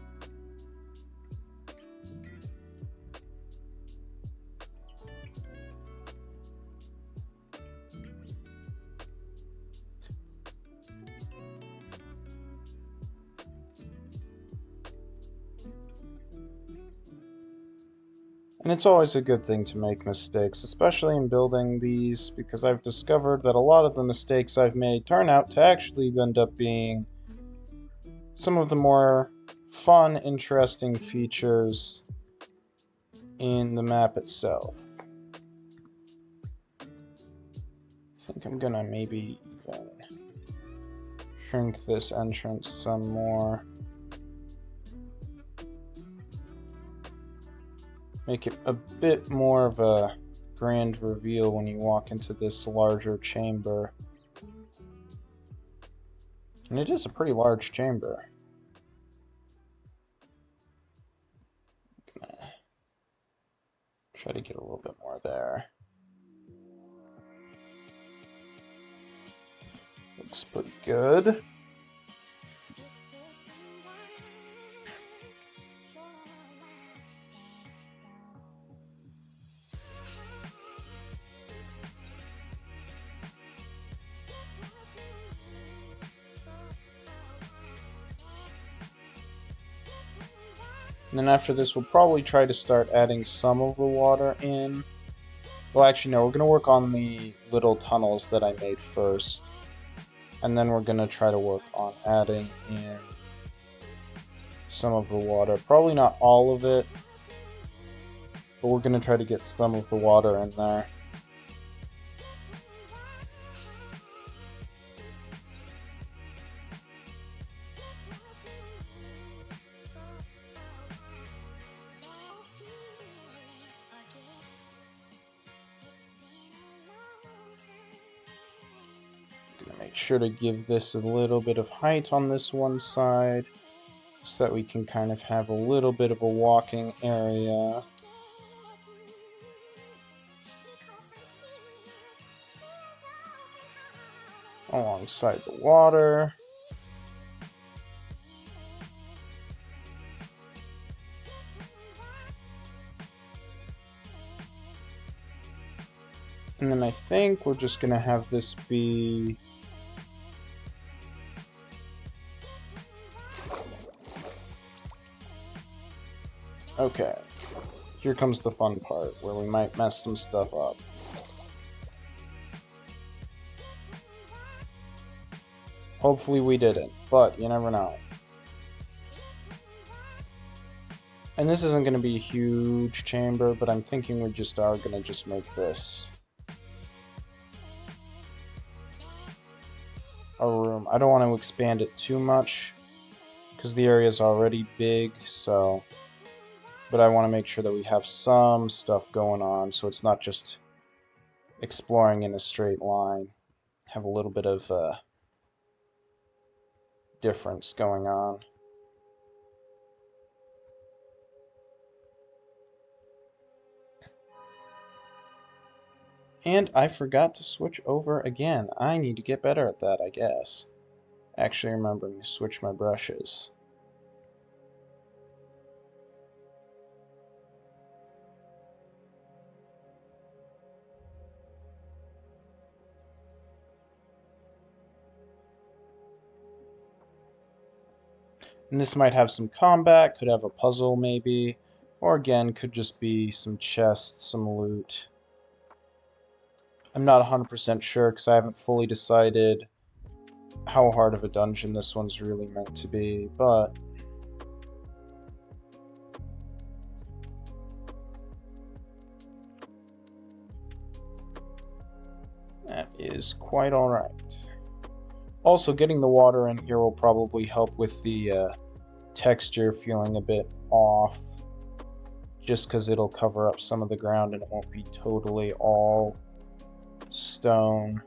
And it's always a good thing to make mistakes, especially in building these, because I've discovered that a lot of the mistakes I've made turn out to actually end up being some of the more fun, interesting features in the map itself. I think I'm gonna maybe even shrink this entrance some more. Make it a bit more of a grand reveal when you walk into this larger chamber. And it is a pretty large chamber. I'm gonna try to get a little bit more there. Looks pretty good. And then after this, we'll probably try to start adding some of the water in. Well, actually, no, we're going to work on the little tunnels that I made first. And then we're going to try to work on adding in some of the water. Probably not all of it, but we're going to try to get some of the water in there. Make sure to give this a little bit of height on this one side so that we can kind of have a little bit of a walking area. Alongside the water. And then I think we're just going to have this be... Okay, here comes the fun part, where we might mess some stuff up. Hopefully we didn't, but you never know. And this isn't going to be a huge chamber, but I'm thinking we just are going to just make this a room. I don't want to expand it too much, because the area is already big, so... But I want to make sure that we have some stuff going on, so it's not just exploring in a straight line. Have a little bit of difference going on. And I forgot to switch over again. I need to get better at that, I guess. Actually remembering to switch my brushes. And this might have some combat, could have a puzzle maybe, or again, could just be some chests, some loot. I'm not 100% sure because I haven't fully decided how hard of a dungeon this one's really meant to be, but... that is quite alright. Also, getting the water in here will probably help with the texture feeling a bit off, just because it'll cover up some of the ground and it won't be totally all stone.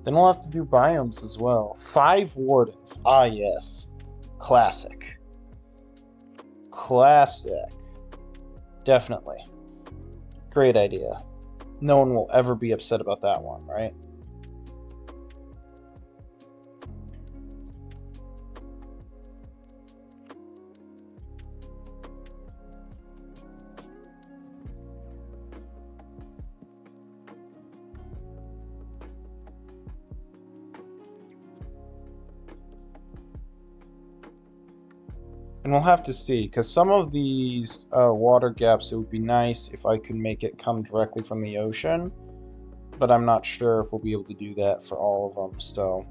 Then we'll have to do biomes as well. 5 wardens. Ah, yes. Classic. Classic. Definitely. Great idea. No one will ever be upset about that one, right? And we'll have to see, because some of these water gaps, it would be nice if I could make it come directly from the ocean, but I'm not sure if we'll be able to do that for all of them, so...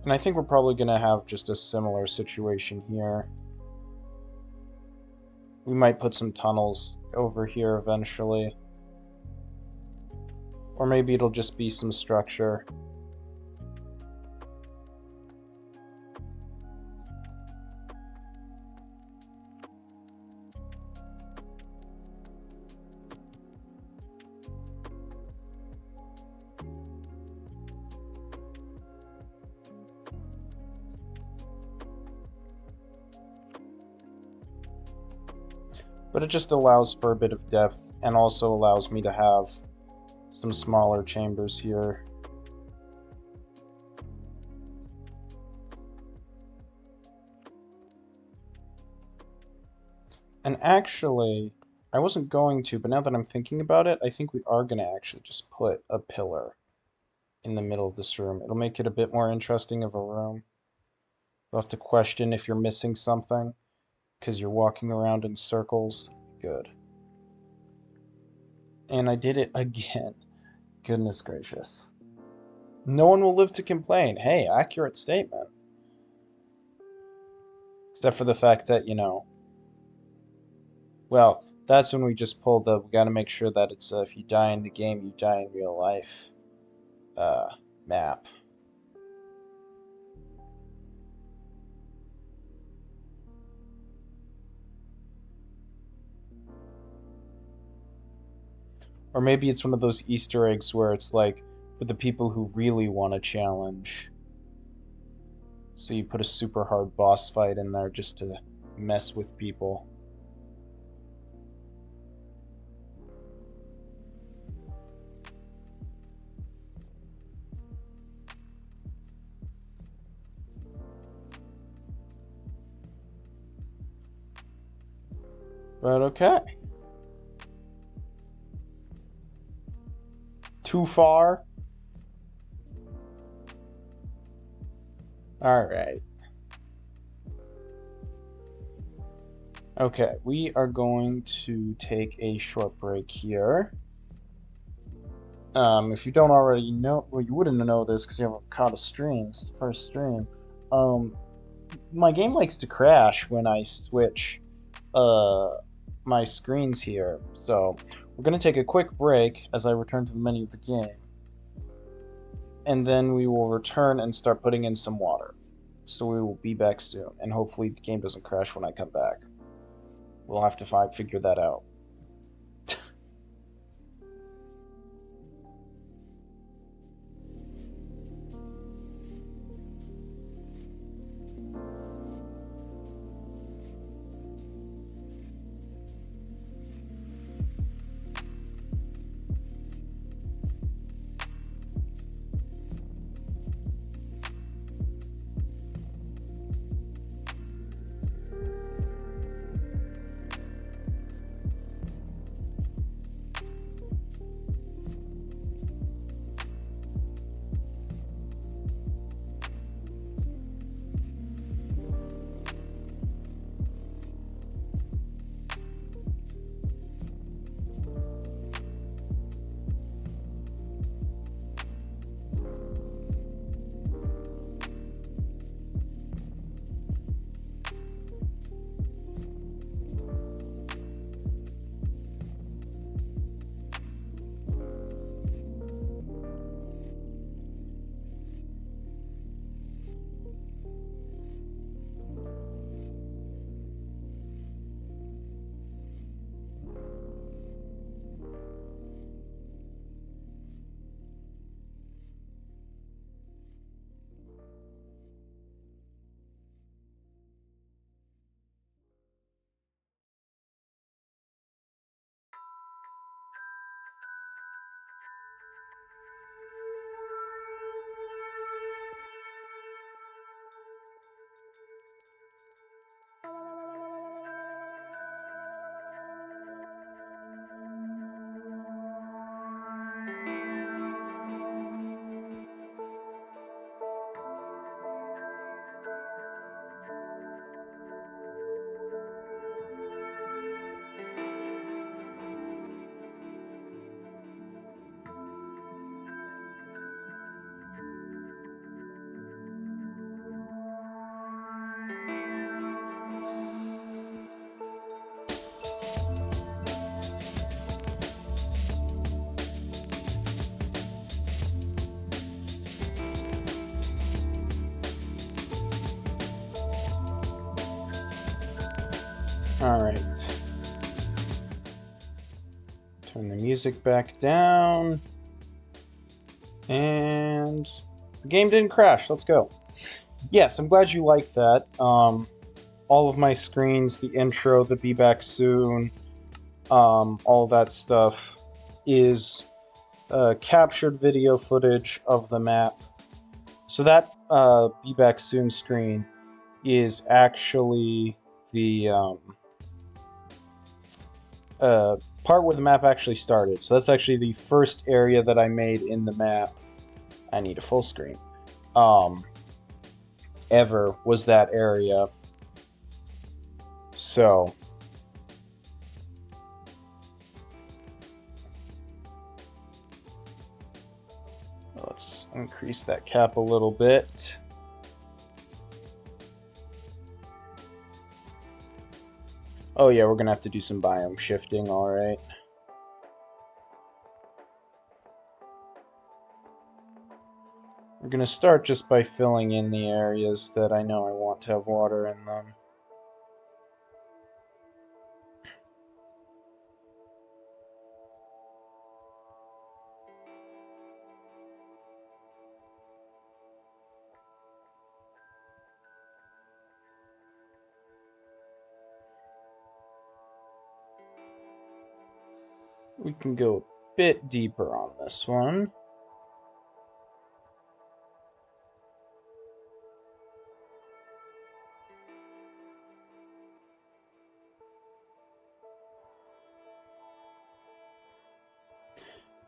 And I think we're probably going to have just a similar situation here. We might put some tunnels over here eventually. Or maybe it'll just be some structure. But it just allows for a bit of depth and also allows me to have some smaller chambers here. And actually, I wasn't going to, but now that I'm thinking about it, I think we are going to actually just put a pillar in the middle of this room. It'll make it a bit more interesting of a room. You'll have to question if you're missing something, because you're walking around in circles. Good. And I did it again. Goodness gracious. No one will live to complain. Hey, accurate statement. Except for the fact that, you know... Well, that's when we just pull the... We gotta make sure that it's if you die in the game, you die in real life. Map. Or maybe it's one of those Easter eggs where it's like, for the people who really want a challenge. So you put a super hard boss fight in there just to mess with people. But okay. Too far? Alright. Okay, we are going to take a short break here. If you don't already know, well, you wouldn't know this because you haven't caught a stream, it's the first stream. My game likes to crash when I switch, my screens here. So, we're going to take a quick break as I return to the menu of the game. And then we will return and start putting in some water. So we will be back soon, and hopefully the game doesn't crash when I come back. We'll have to figure that out. Alright. Turn the music back down. And the game didn't crash. Let's go. Yes, I'm glad you like that. All of my screens, the intro, the Be Back Soon, all that stuff is captured video footage of the map. So that Be Back Soon screen is actually the part where the map actually started. So that's actually the first area that I made in the map. I need a full screen. Ever was that area. So let's increase that cap a little bit. Oh yeah, we're gonna have to do some biome shifting, alright. We're gonna start just by filling in the areas that I know I want to have water in them. We can go a bit deeper on this one.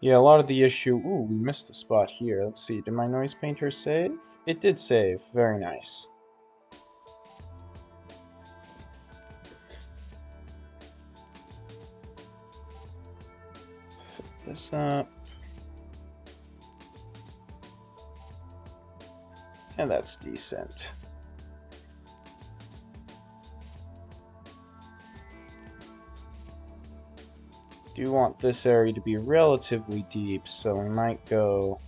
Yeah, a lot of the issue... Ooh, we missed a spot here. Let's see, did my noise painter save? It did save. Very nice. Fill this up. And that's decent. Do want this area to be relatively deep, so we might go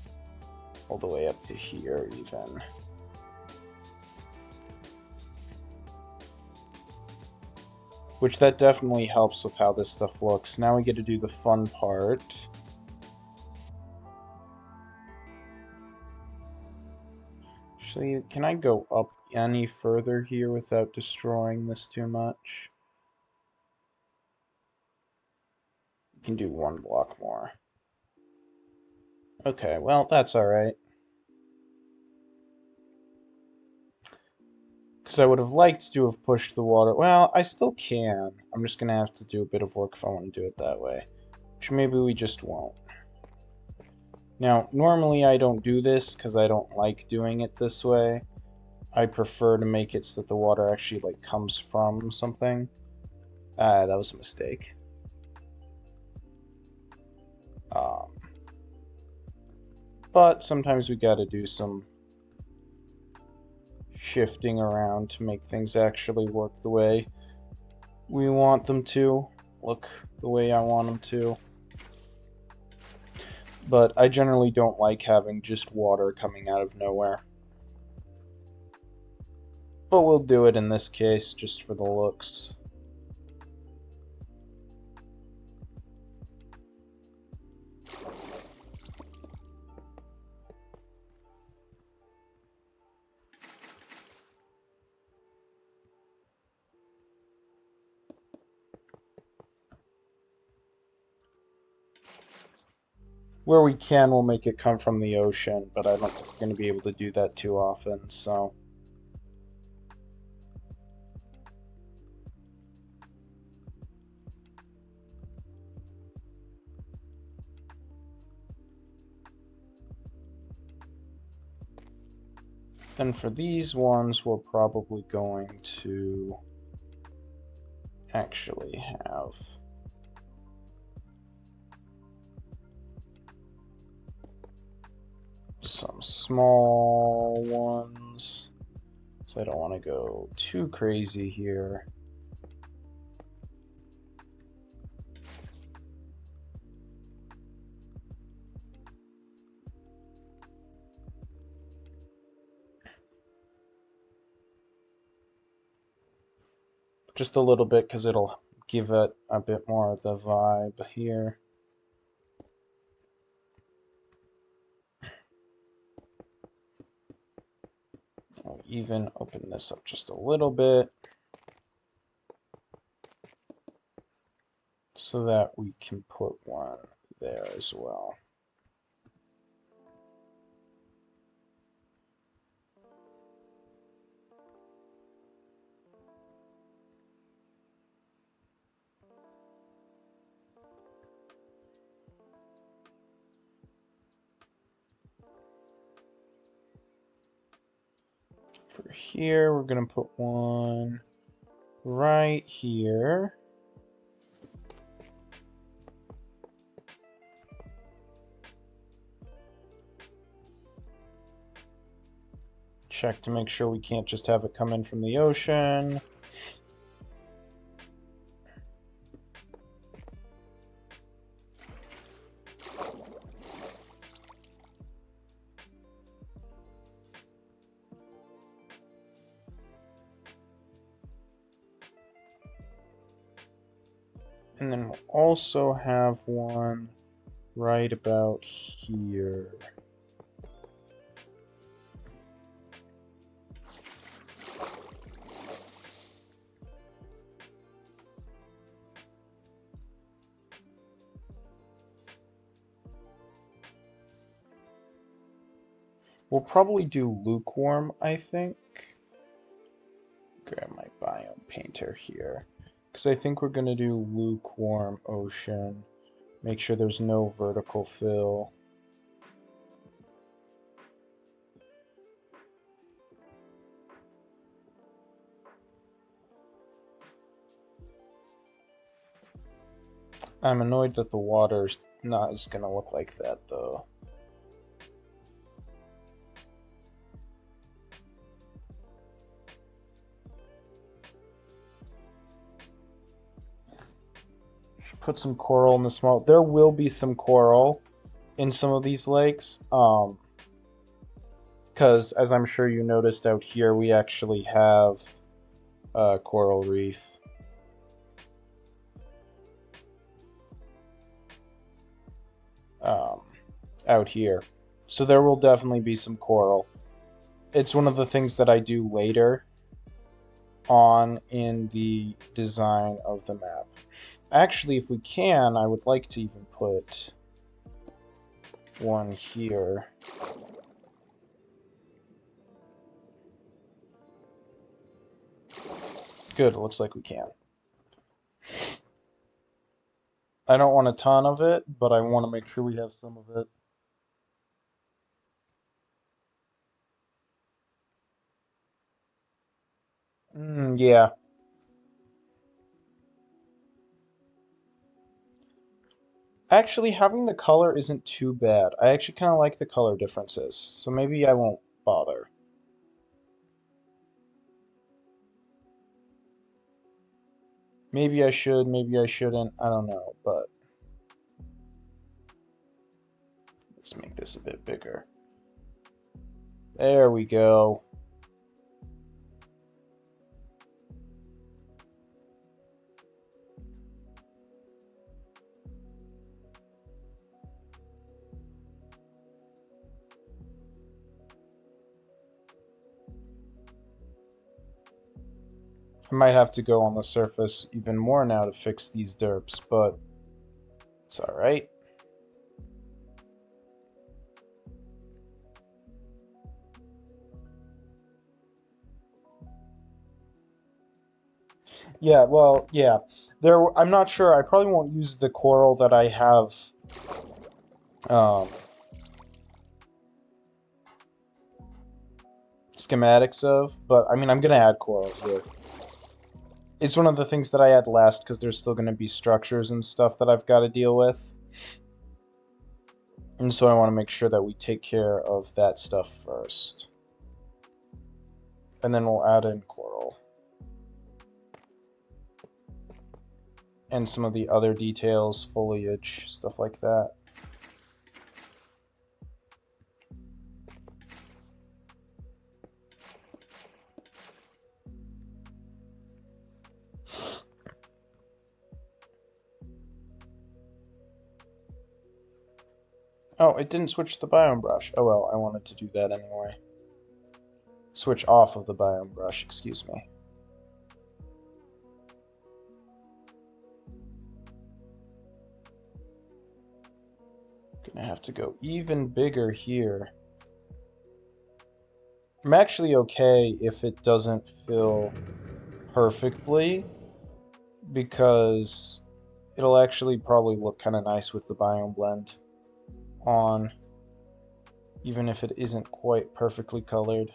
all the way up to here even. Which that definitely helps with how this stuff looks. Now we get to do the fun part. Actually, can I go up any further here without destroying this too much? We can do one block more. Okay, well, that's alright. Because I would have liked to have pushed the water. Well, I still can. I'm just going to have to do a bit of work if I want to do it that way. Which maybe we just won't. Now, normally I don't do this because I don't like doing it this way. I prefer to make it so that the water actually like comes from something. That was a mistake. But sometimes we gotta do some shifting around to make things actually work the way we want them to. Look the way I want them to. But I generally don't like having just water coming out of nowhere. But we'll do it in this case, just for the looks. Where we can, we'll make it come from the ocean, but I don't think we're going to be able to do that too often, so... Then for these ones, we're probably going to actually have some small ones. So I don't want to go too crazy here. Just a little bit, because it'll give it a bit more of the vibe here. I'll even open this up just a little bit so that we can put one there as well. For here, we're going to put one right here. Check to make sure we can't just have it come in from the ocean. And then we'll also have one right about here. We'll probably do lukewarm, I think. Grab my biome painter here. Because I think we're going to do lukewarm ocean. Make sure there's no vertical fill. I'm annoyed that the water's not is going to look like that, though. Put some coral in the small. There will be some coral in some of these lakes, because as I'm sure you noticed out here, we actually have a coral reef. Out here. So there will definitely be some coral. It's one of the things that I do later on in the design of the map. Actually, if we can, I would like to even put one here. Good, it looks like we can. I don't want a ton of it, but I want to make sure we have some of it. Yeah. Actually, having the color isn't too bad. I actually kind of like the color differences, so maybe I won't bother. Maybe I should, maybe I shouldn't, I don't know, but let's make this a bit bigger. There we go. I might have to go on the surface even more now to fix these derps, but it's alright. Yeah, well, yeah. I'm not sure. I probably won't use the coral that I have schematics of, but I mean, I'm going to add coral here. It's one of the things that I add last because there's still going to be structures and stuff that I've got to deal with. And so I want to make sure that we take care of that stuff first. And then we'll add in coral. And some of the other details, foliage, stuff like that. Oh, it didn't switch the biome brush. Oh well, I wanted to do that anyway. Switch off of the biome brush, excuse me. Gonna have to go even bigger here. I'm actually okay if it doesn't fill perfectly, because it'll actually probably look kind of nice with the biome blend on, even if it isn't quite perfectly colored.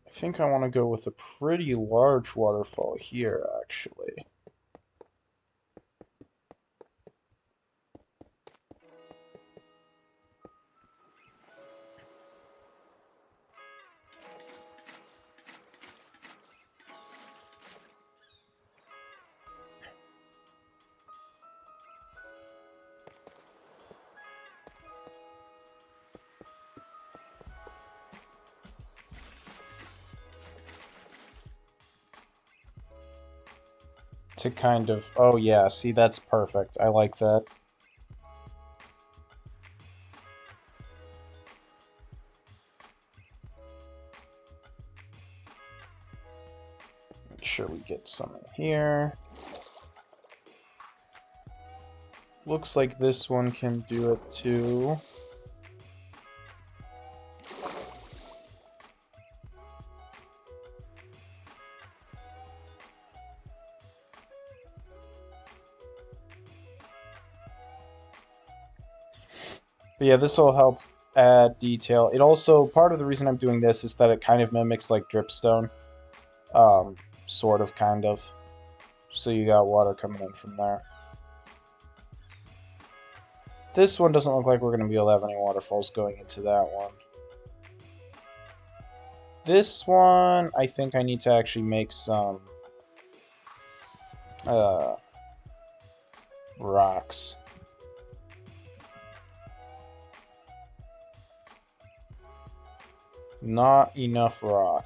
I think I want to go with a pretty large waterfall here, actually. To kind of... Oh yeah, see, that's perfect. I like that. Make sure we get some in here. Looks like this one can do it too. But yeah, this will help add detail. It also, part of the reason I'm doing this is that it kind of mimics like dripstone. Sort of, kind of. So you got water coming in from there. This one doesn't look like we're going to be able to have any waterfalls going into that one. This one, I think I need to actually make some rocks. Not enough rock.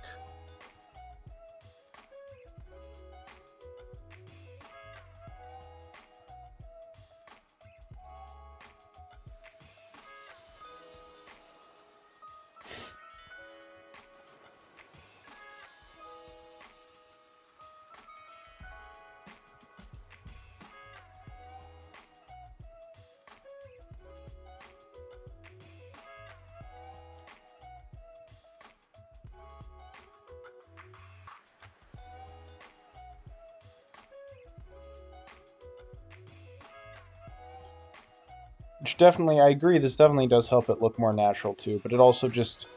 Which definitely, I agree, this definitely does help it look more natural too, but it also just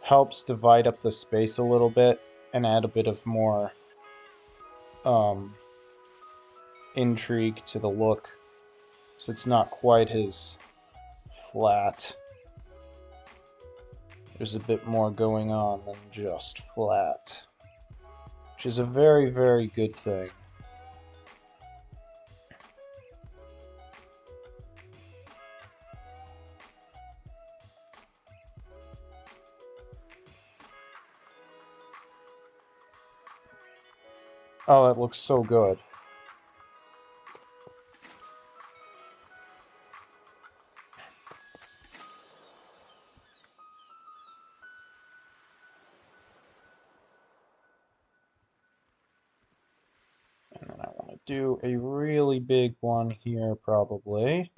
helps divide up the space a little bit and add a bit of more intrigue to the look. So it's not quite as flat. There's a bit more going on than just flat. Which is a very, very good thing. Oh, that looks so good. And then I want to do a really big one here, probably.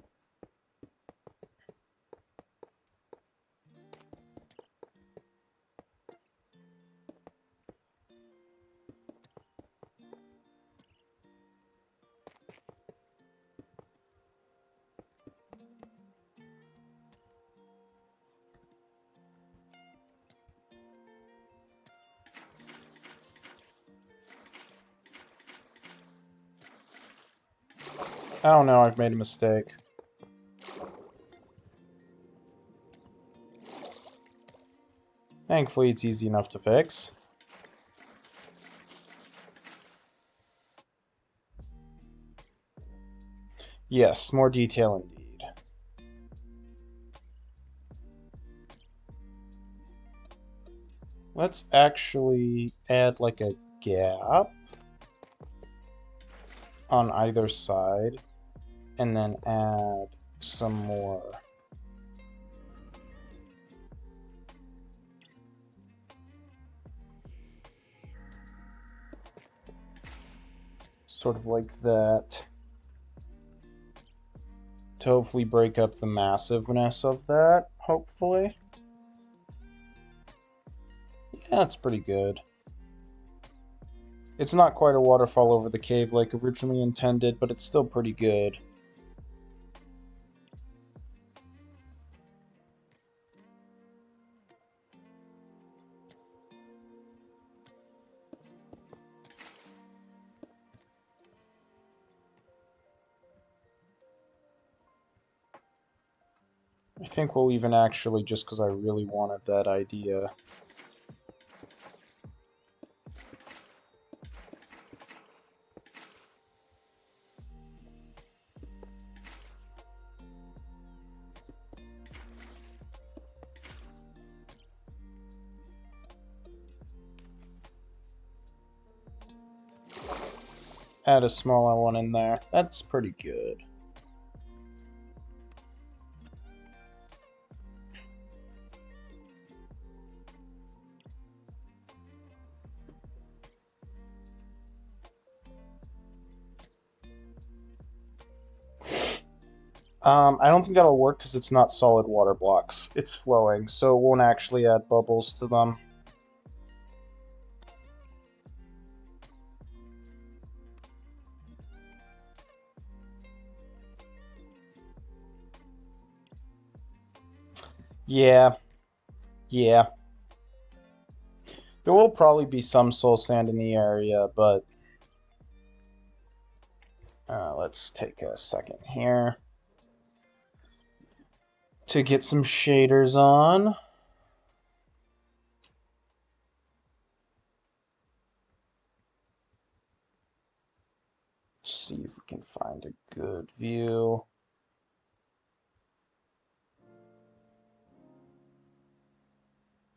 Oh no, I've made a mistake. Thankfully, it's easy enough to fix. Yes, more detail indeed. Let's actually add like a gap on either side, and then add some more sort of like that to hopefully break up the massiveness of that, hopefully. Yeah, that's pretty good. It's not quite a waterfall over the cave like originally intended, but it's still pretty good. I think we'll even actually, just because I really wanted that idea. Add a smaller one in there. That's pretty good. I don't think that'll work because it's not solid water blocks. It's flowing, so it won't actually add bubbles to them. Yeah. Yeah. There will probably be some soul sand in the area, but let's take a second here to get some shaders on. Let's see if we can find a good view.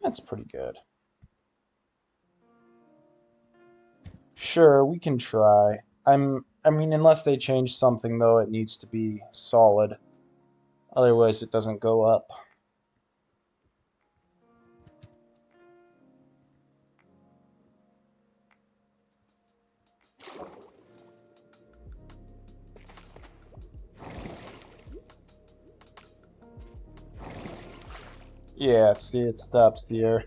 That's pretty good. Sure, we can try. I mean, unless they change something, though, it needs to be solid. Otherwise, it doesn't go up. Yeah, see, it stops here.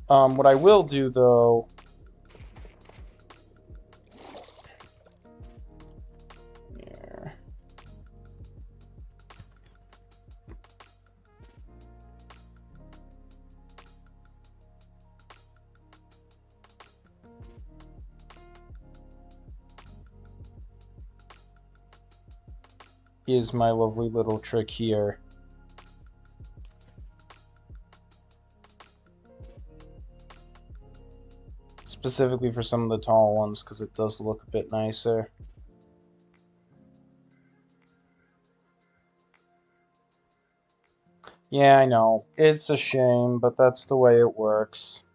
What I will do, though... Here. Is my lovely little trick here. Specifically for some of the tall ones, because it does look a bit nicer. Yeah, I know. It's a shame, but that's the way it works.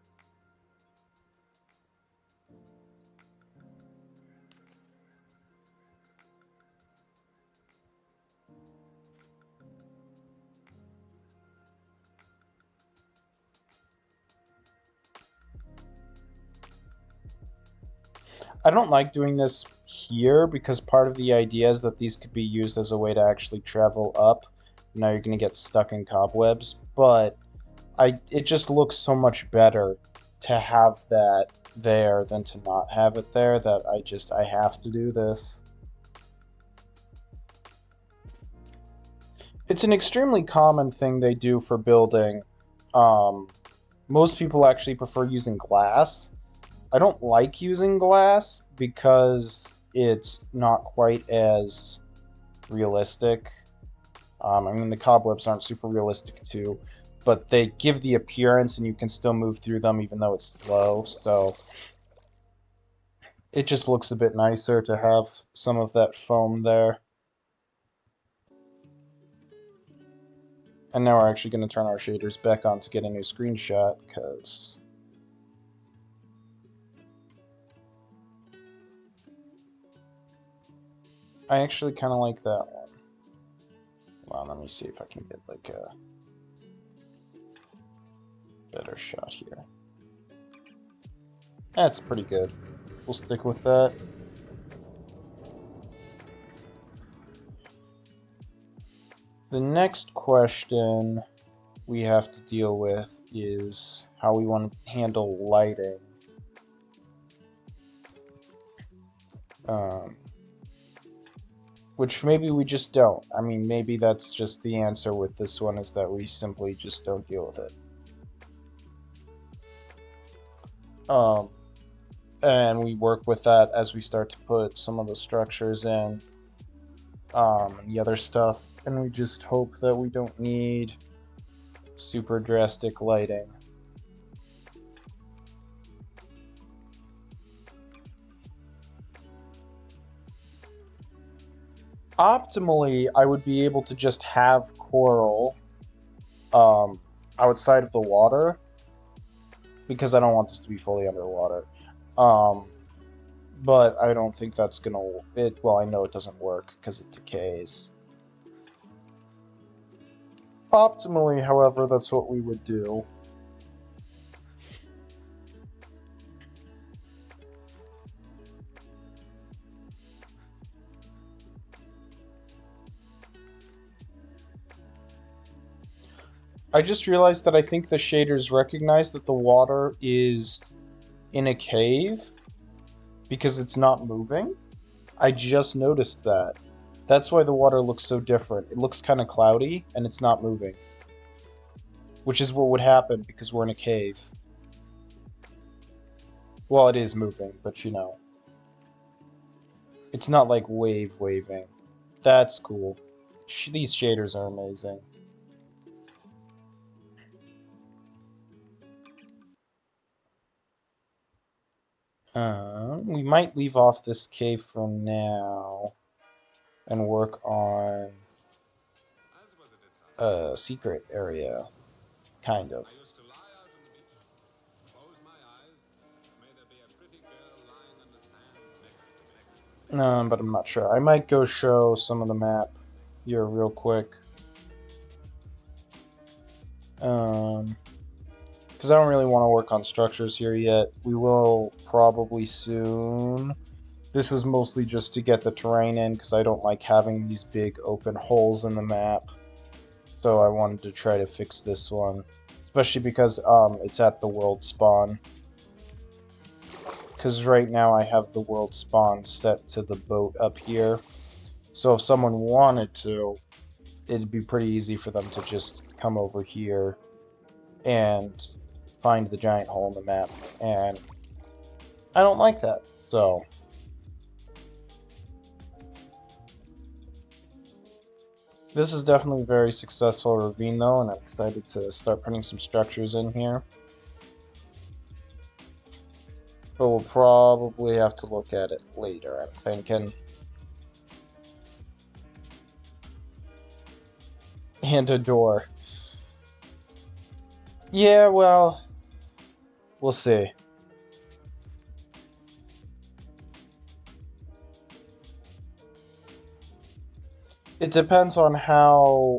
I don't like doing this here because part of the idea is that these could be used as a way to actually travel up. Now you're going to get stuck in cobwebs, but it just looks so much better to have that there than to not have it there that I have to do this. It's an extremely common thing they do for building. Most people actually prefer using glass. I don't like using glass because it's not quite as realistic. I mean, the cobwebs aren't super realistic too, but they give the appearance and you can still move through them even though it's slow, so... It just looks a bit nicer to have some of that foam there. And now we're actually going to turn our shaders back on to get a new screenshot, because I actually kind of like that one. Well, let me see if I can get like a better shot here. That's pretty good. We'll stick with that. The next question we have to deal with is how we want to handle lighting. Which maybe we just don't. I mean, maybe that's just the answer with this one, is that we simply just don't deal with it. And we work with that as we start to put some of the structures in, and the other stuff, and we just hope that we don't need super drastic lighting. Optimally, I would be able to just have coral outside of the water, because I don't want this to be fully underwater. But I don't think that's gonna... well, I know it doesn't work because it decays. Optimally, however, that's what we would do. I just realized that I think the shaders recognize that the water is in a cave because it's not moving. I just noticed that. That's why the water looks so different. It looks kind of cloudy and it's not moving. Which is what would happen because we're in a cave. Well, it is moving, but you know. It's not like waving. That's cool. These shaders are amazing. We might leave off this cave for now and work on a secret area, kind of. But I'm not sure. I might go show some of the map here real quick. Because I don't really want to work on structures here yet. We will probably soon. This was mostly just to get the terrain in, because I don't like having these big open holes in the map. So I wanted to try to fix this one. Especially because it's at the world spawn. Because right now I have the world spawn set to the boat up here. So if someone wanted to, it'd be pretty easy for them to just come over here and find the giant hole in the map. And I don't like that, so... This is definitely a very successful ravine though, and I'm excited to start putting some structures in here. But we'll probably have to look at it later, I'm thinking. And a door. Yeah, well, we'll see. It depends on how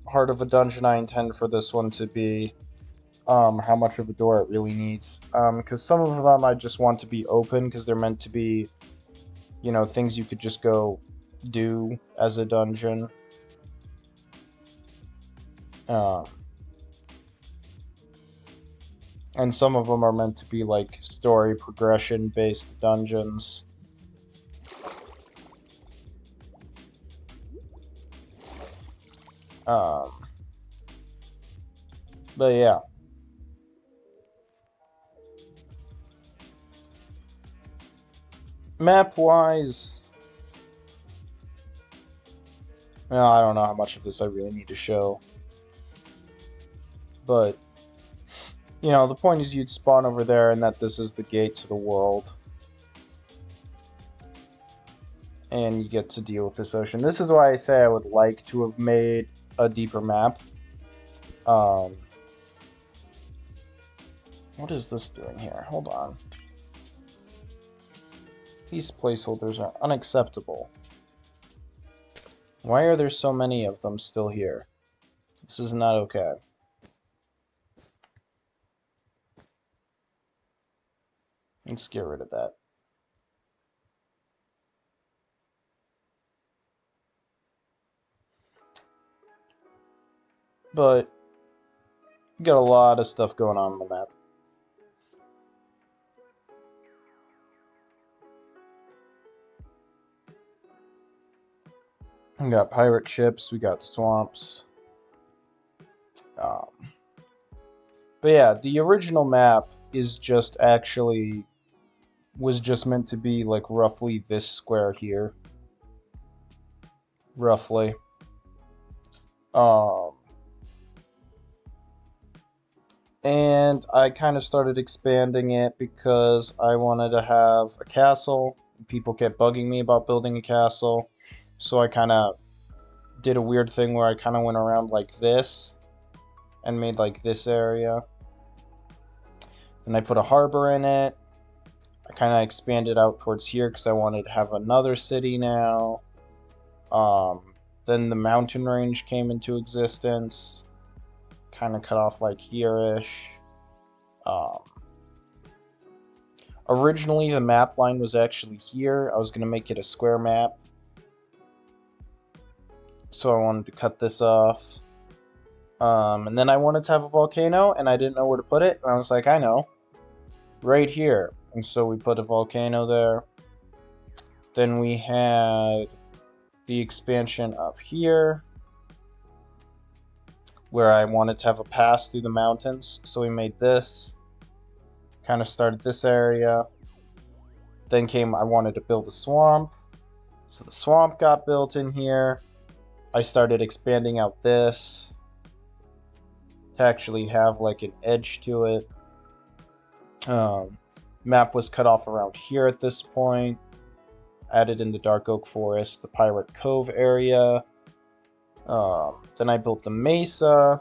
hard of a dungeon I intend for this one to be. How much of a door it really needs. Because some of them I just want to be open, because they're meant to be, you know, things you could just go do as a dungeon. And some of them are meant to be like story progression based dungeons. But yeah. Map-wise, well, I don't know how much of this I really need to show. But, you know, the point is you'd spawn over there and that this is the gate to the world. and you get to deal with this ocean. This is why I say I would like to have made a deeper map. What is this doing here? Hold on. These placeholders are unacceptable. Why are there so many of them still here? This is not okay. Let's get rid of that. But we got a lot of stuff going on the map. We got pirate ships, we got swamps. But yeah, the original map is just actually was just meant to be like roughly this square here. Roughly. And I kind of started expanding it because I wanted to have a castle. People kept bugging me about building a castle. So I kind of did a weird thing where I kind of went around like this and made like this area. Then I put a harbor in it. I kind of expanded out towards here because I wanted to have another city now. Then the mountain range came into existence. Kind of cut off like here-ish. Originally, the map line was actually here. I was going to make it a square map. So I wanted to cut this off. And then I wanted to have a volcano, and I didn't know where to put it. And I was like, I know. Right here. And so we put a volcano there. Then we had the expansion up here, where I wanted to have a pass through the mountains. So we made this. Kind of started this area. Then I wanted to build a swamp. So the swamp got built in here. I started expanding out this to actually have like an edge to it. Map was cut off around here at this point. Added in the Dark Oak Forest, the Pirate Cove area. Then I built the mesa.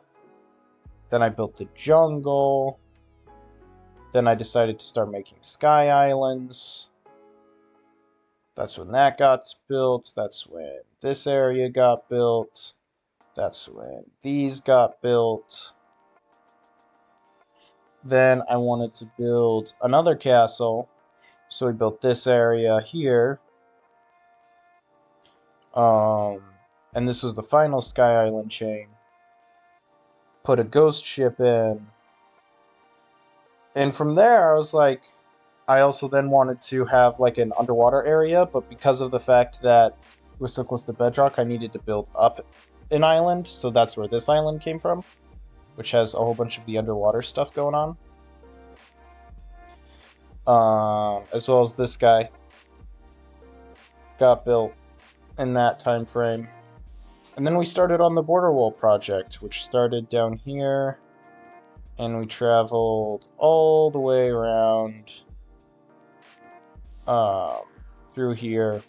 Then I built the jungle. Then I decided to start making sky islands. That's when that got built. That's when this area got built. That's when these got built. Then I wanted to build another castle. So we built this area here. And this was the final Sky Island chain. Put a ghost ship in. And from there, I was like, I also then wanted to have like an underwater area, but because of the fact that we're so close to bedrock, I needed to build up an island. So that's where this island came from, which has a whole bunch of the underwater stuff going on. As well as this guy got built in that time frame. And then we started on the Border Wall project, which started down here, and we traveled all the way around through here,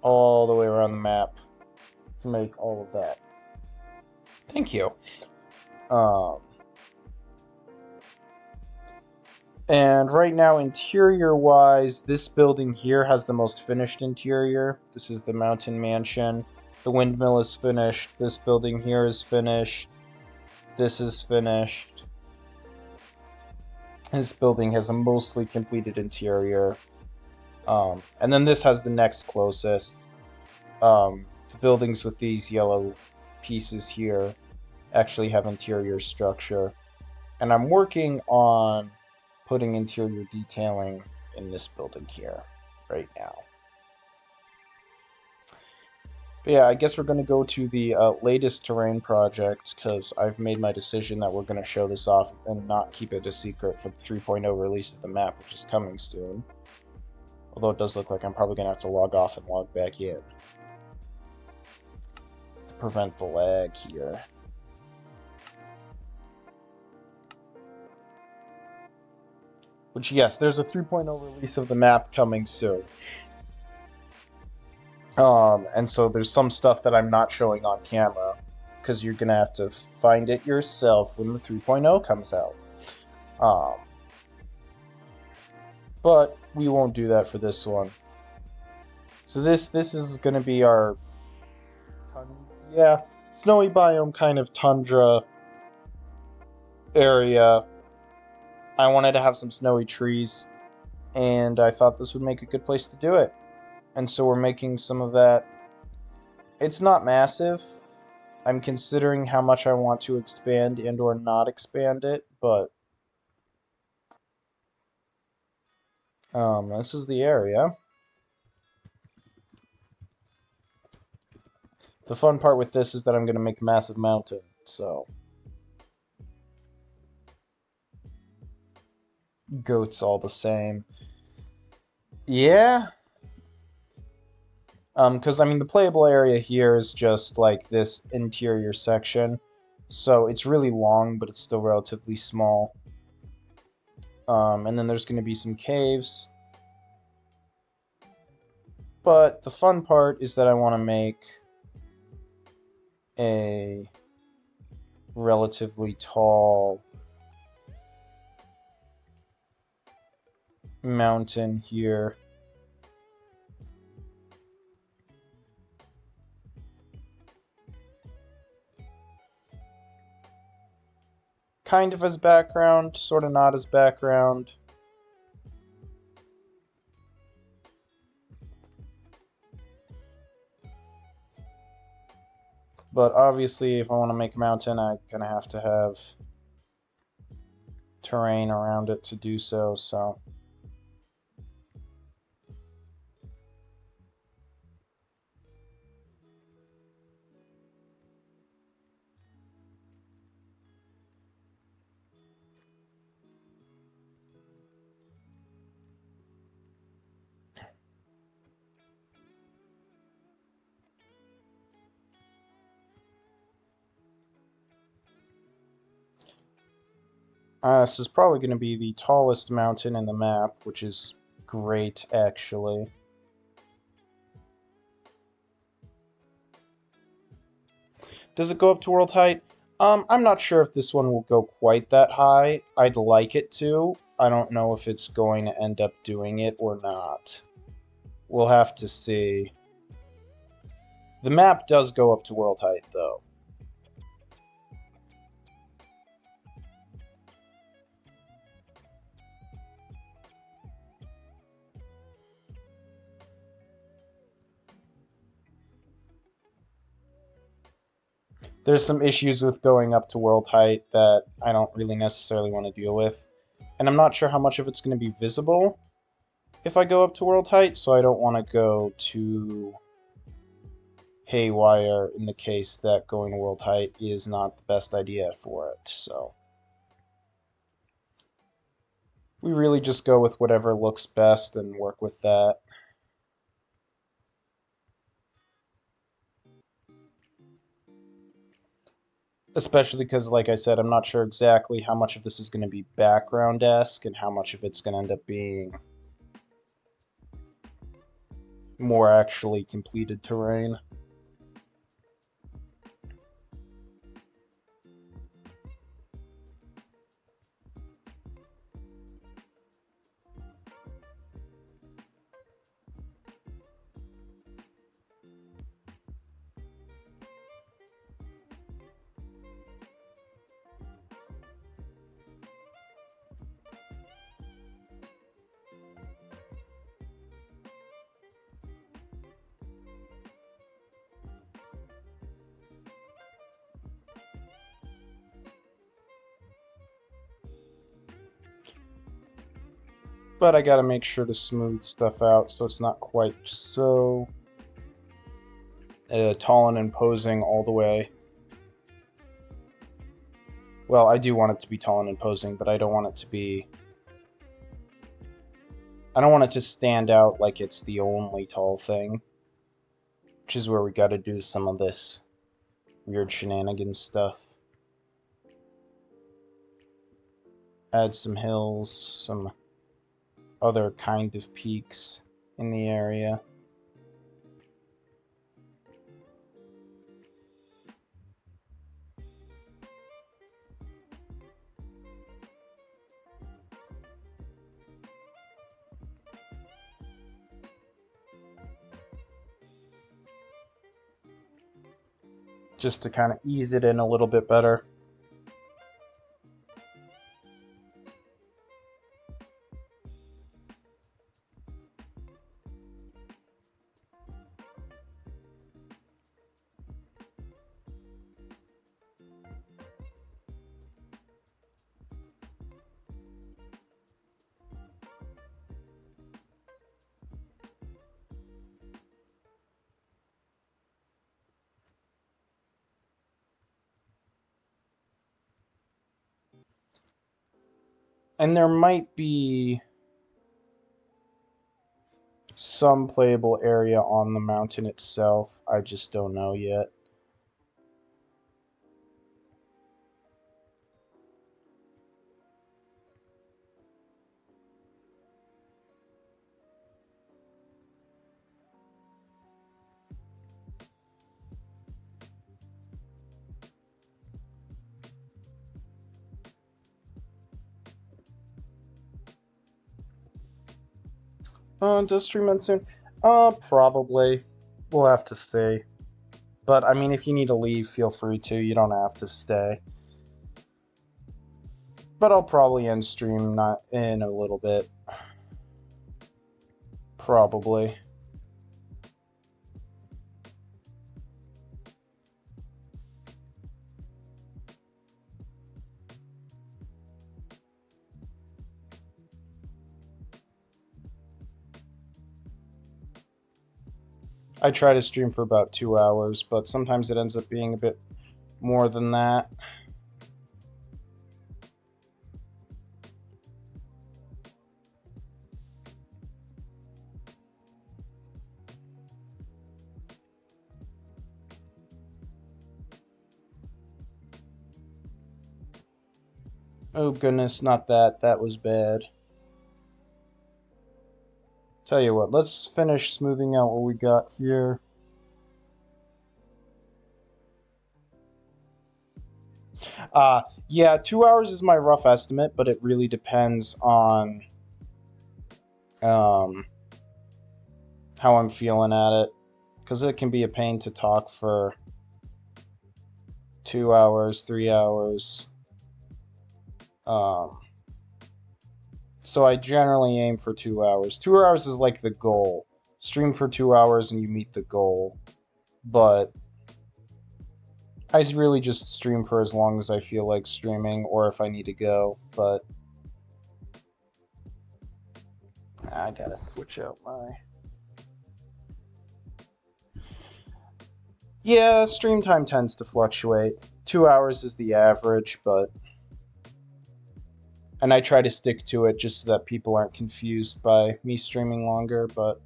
all the way around the map to make all of that. Thank you. And right now, interior-wise, this building here has the most finished interior. This is the Mountain Mansion. The windmill is finished. This building here is finished. This is finished. This building has a mostly completed interior. And then this has the next closest. The buildings with these yellow pieces here actually have interior structure. And I'm working on putting interior detailing in this building here right now. But yeah, I guess we're going to go to the latest terrain project, because I've made my decision that we're going to show this off and not keep it a secret for the 3.0 release of the map, which is coming soon. Although it does look like I'm probably going to have to log off and log back in to prevent the lag here. Which, yes, there's a 3.0 release of the map coming soon. And so there's some stuff that I'm not showing on camera, because you're gonna have to find it yourself when the 3.0 comes out. Um, but we won't do that for this one. So this is gonna be our yeah, snowy biome kind of tundra area. I wanted to have some snowy trees, and I thought this would make a good place to do it. And so we're making some of that. It's not massive. I'm considering how much I want to expand and or not expand it, but this is the area. The fun part with this is that I'm going to make a massive mountain, so goats all the same. Yeah, because I mean the playable area here is just like this interior section, so it's really long, but it's still relatively small. And then there's going to be some caves. But the fun part is that I want to make a relatively tall mountain here. Kind of as background, sort of not as background. But obviously, if I want to make a mountain, I'm going to have terrain around it to do so, so... this is probably going to be the tallest mountain in the map, which is great, actually. Does it go up to world height? I'm not sure if this one will go quite that high. I'd like it to. I don't know if it's going to end up doing it or not. We'll have to see. The map does go up to world height, though. There's some issues with going up to world height that I don't really necessarily want to deal with. And I'm not sure how much of it's going to be visible if I go up to world height, so I don't want to go too haywire in the case that going to world height is not the best idea for it, so... We really just go with whatever looks best and work with that. Especially because, like I said, I'm not sure exactly how much of this is going to be background-esque and how much of it's going to end up being more actually completed terrain. But I gotta make sure to smooth stuff out so it's not quite so tall and imposing all the way. Well, I do want it to be tall and imposing, but I don't want it to be... I don't want it to stand out like it's the only tall thing. Which is where we gotta do some of this weird shenanigans stuff. Add some hills, some other kind of peaks in the area. just to kind of ease it in a little bit better. And there might be some playable area on the mountain itself. I just don't know yet. Does stream end soon? Probably. We'll have to see. But, I mean, if you need to leave, feel free to. You don't have to stay. But I'll probably end stream not in a little bit. Probably. I try to stream for about 2 hours, but sometimes it ends up being a bit more than that. Oh goodness, not that. That was bad. Tell you what, let's finish smoothing out what we got here. Yeah, 2 hours is my rough estimate, but it really depends on how I'm feeling at it. Because it can be a pain to talk for 2 hours, 3 hours. So I generally aim for 2 hours. 2 hours is like the goal. Stream for 2 hours and you meet the goal. But I really just stream for as long as I feel like streaming or if I need to go. But I gotta switch out my... Yeah, stream time tends to fluctuate. 2 hours is the average, but... And I try to stick to it just so that people aren't confused by me streaming longer, but...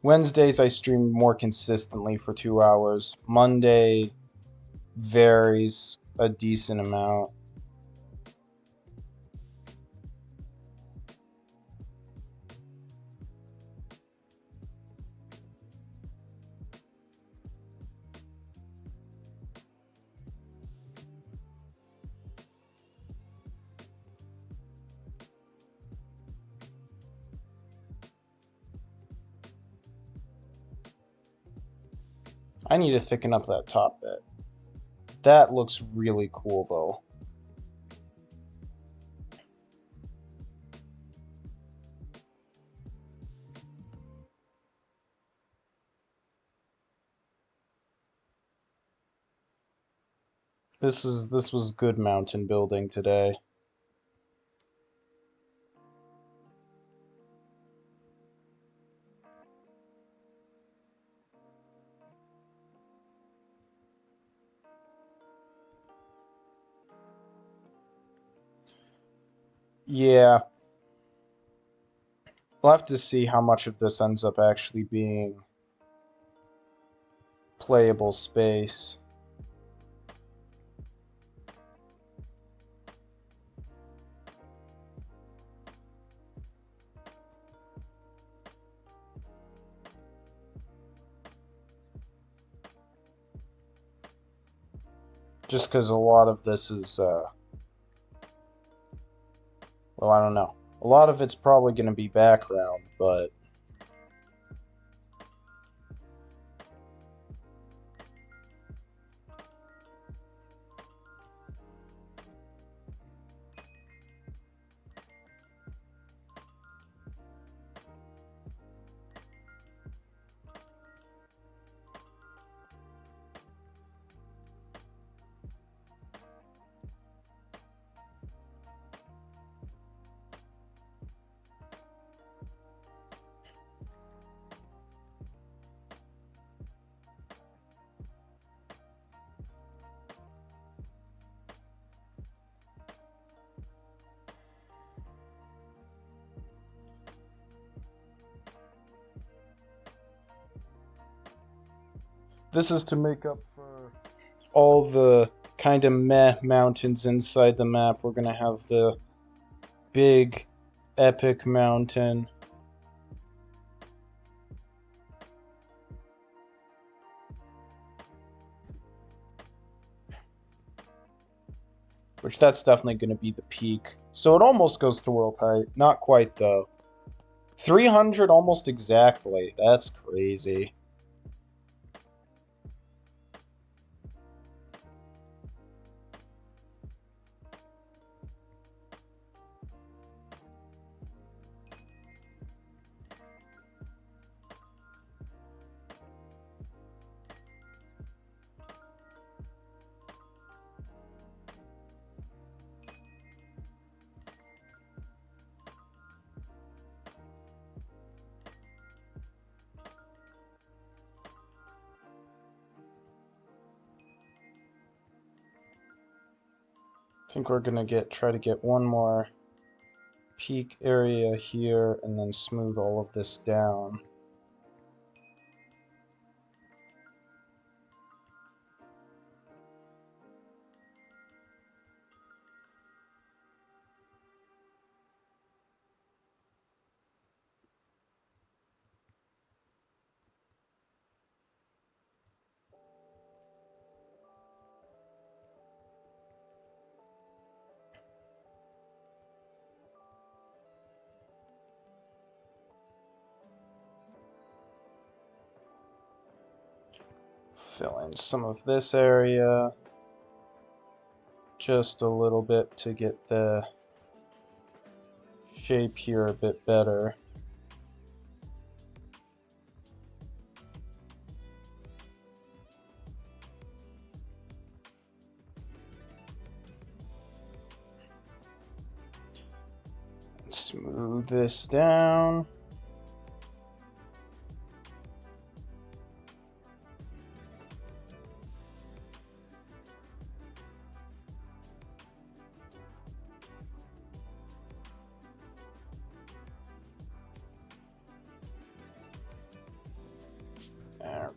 Wednesdays I stream more consistently for 2 hours. Monday varies a decent amount. I need to thicken up that top bit. That looks really cool, though. This was good mountain building today. Yeah. We'll have to see how much of this ends up actually being playable space. Just because a lot of this is, well, I don't know. A lot of it's probably going to be background, but This is to make up for all the kind of meh mountains inside the map. We're gonna have the big, epic mountain. Which that's definitely going to be the peak. So it almost goes to world height. Not quite, though. 300 almost exactly. That's crazy. I think we're going to try to get one more peak area here and then smooth all of this down. Fill in some of this area. Just a little bit to get the shape here a bit better. Smooth this down.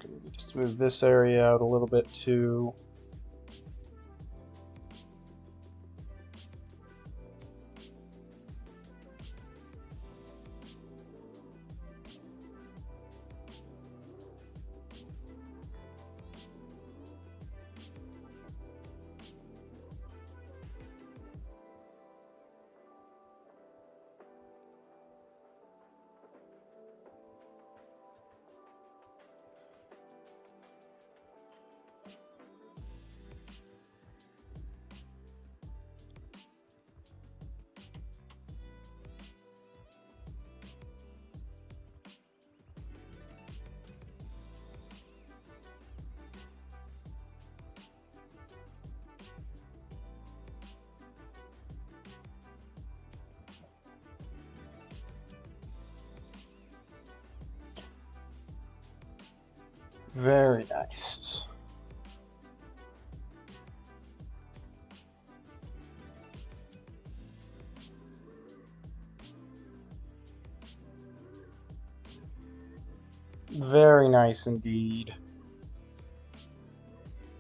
We're going to need to smooth this area out a little bit too. Very nice. Very nice indeed.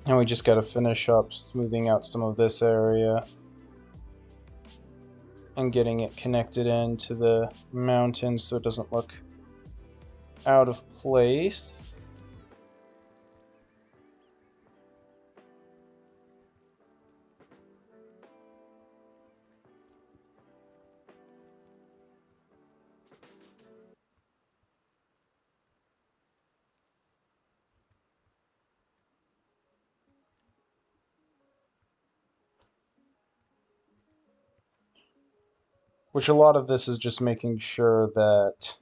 And we just got to finish up smoothing out some of this area and getting it connected into the mountain so it doesn't look out of place. Which a lot of this is just making sure that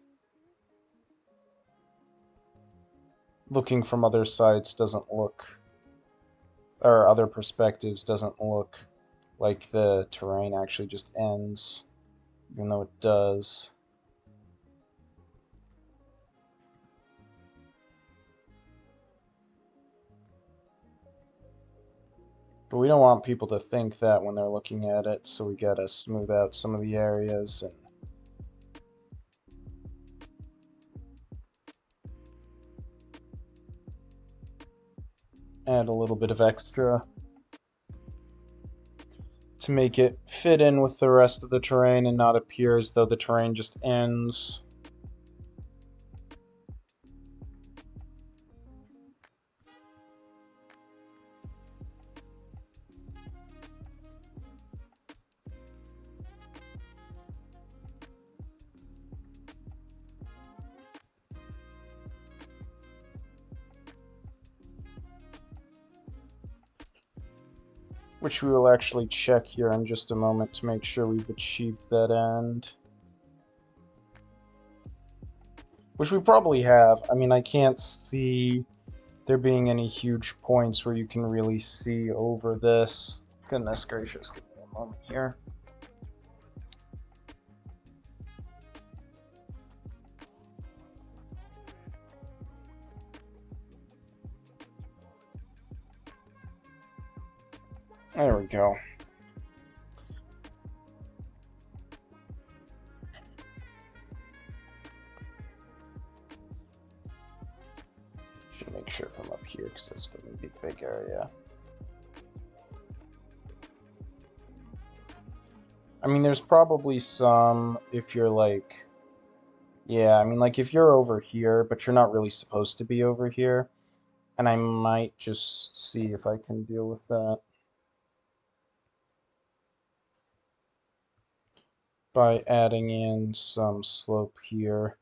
looking from other sides doesn't look, or other perspectives doesn't look like the terrain actually just ends, even though it does. But we don't want people to think that when they're looking at it, so we gotta smooth out some of the areas and add a little bit of extra to make it fit in with the rest of the terrain and not appear as though the terrain just ends. Which we will actually check here in just a moment to make sure we've achieved that end. Which we probably have. I mean, I can't see there being any huge points where you can really see over this. Goodness gracious, give me a moment here. There we go. Should make sure from up here because that's going to be a big area. I mean, there's probably some if you're like, yeah, I mean, like if you're over here, but you're not really supposed to be over here, and I might just see if I can deal with that by adding in some slope here.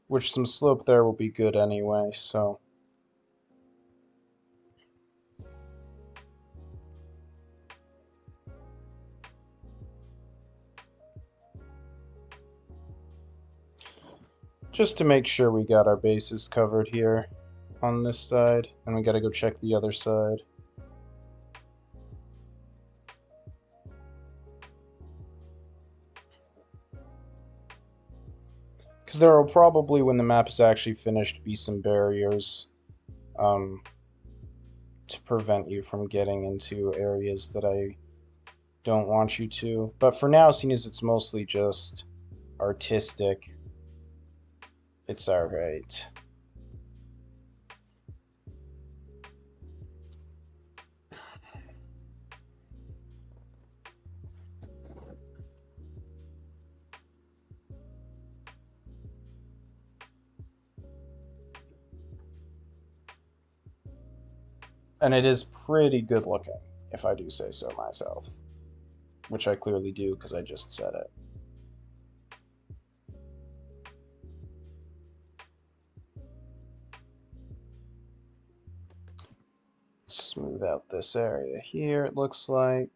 Which some slope there will be good anyway, so. Just to make sure we got our bases covered here on this side, and we gotta go check the other side. Because there will probably, when the map is actually finished, be some barriers to prevent you from getting into areas that I don't want you to. But for now, seeing as it's mostly just artistic, it's alright. And it is pretty good looking, if I do say so myself. Which I clearly do, because I just said it. Smooth out this area here, it looks like.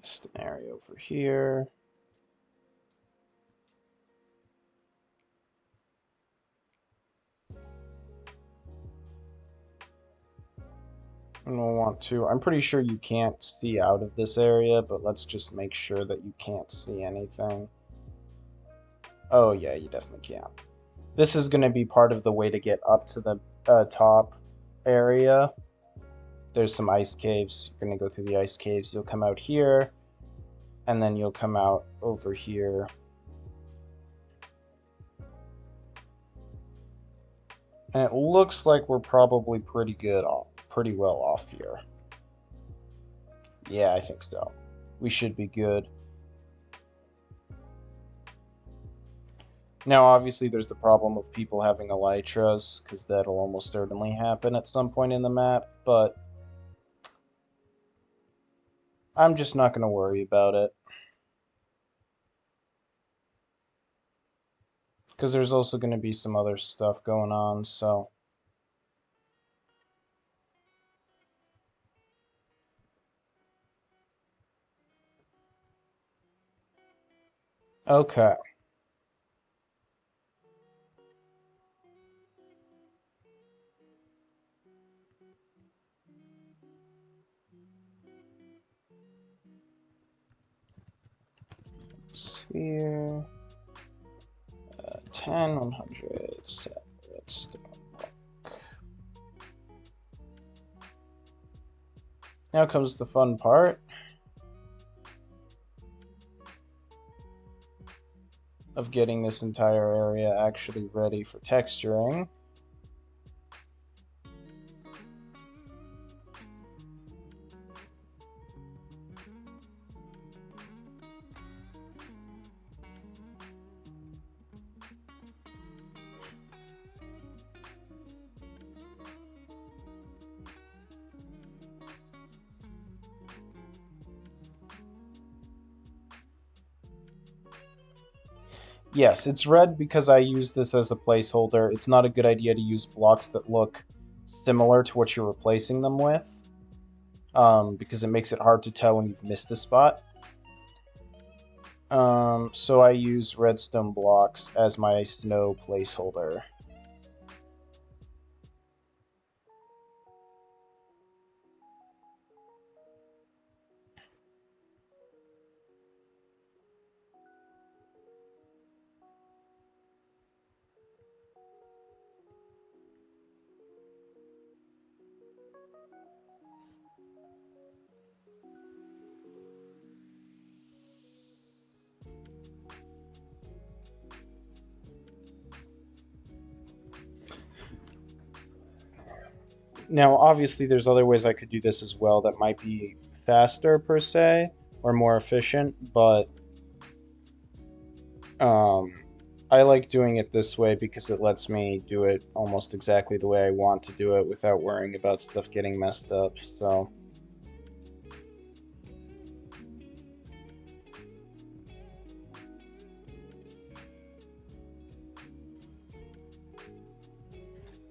Just an area over here. And we'll want to, I'm pretty sure you can't see out of this area, but let's just make sure that you can't see anything. Oh yeah, you definitely can. This is going to be part of the way to get up to the top area. There's some ice caves. You're going to go through the ice caves. You'll come out here, and then you'll come out over here. And it looks like we're probably pretty well off here. Yeah, I think so. We should be good. Now, obviously, there's the problem of people having elytras, because that'll almost certainly happen at some point in the map, but I'm just not going to worry about it. Because there's also going to be some other stuff going on, so. Okay. sphere. 10, 100, set redstone block. Now comes the fun part of getting this entire area actually ready for texturing. Yes, it's red because I use this as a placeholder. It's not a good idea to use blocks that look similar to what you're replacing them with, because it makes it hard to tell when you've missed a spot. So I use redstone blocks as my snow placeholder. Now, obviously, there's other ways I could do this as well that might be faster, per se, or more efficient, but I like doing it this way because it lets me do it almost exactly the way I want to do it without worrying about stuff getting messed up, so...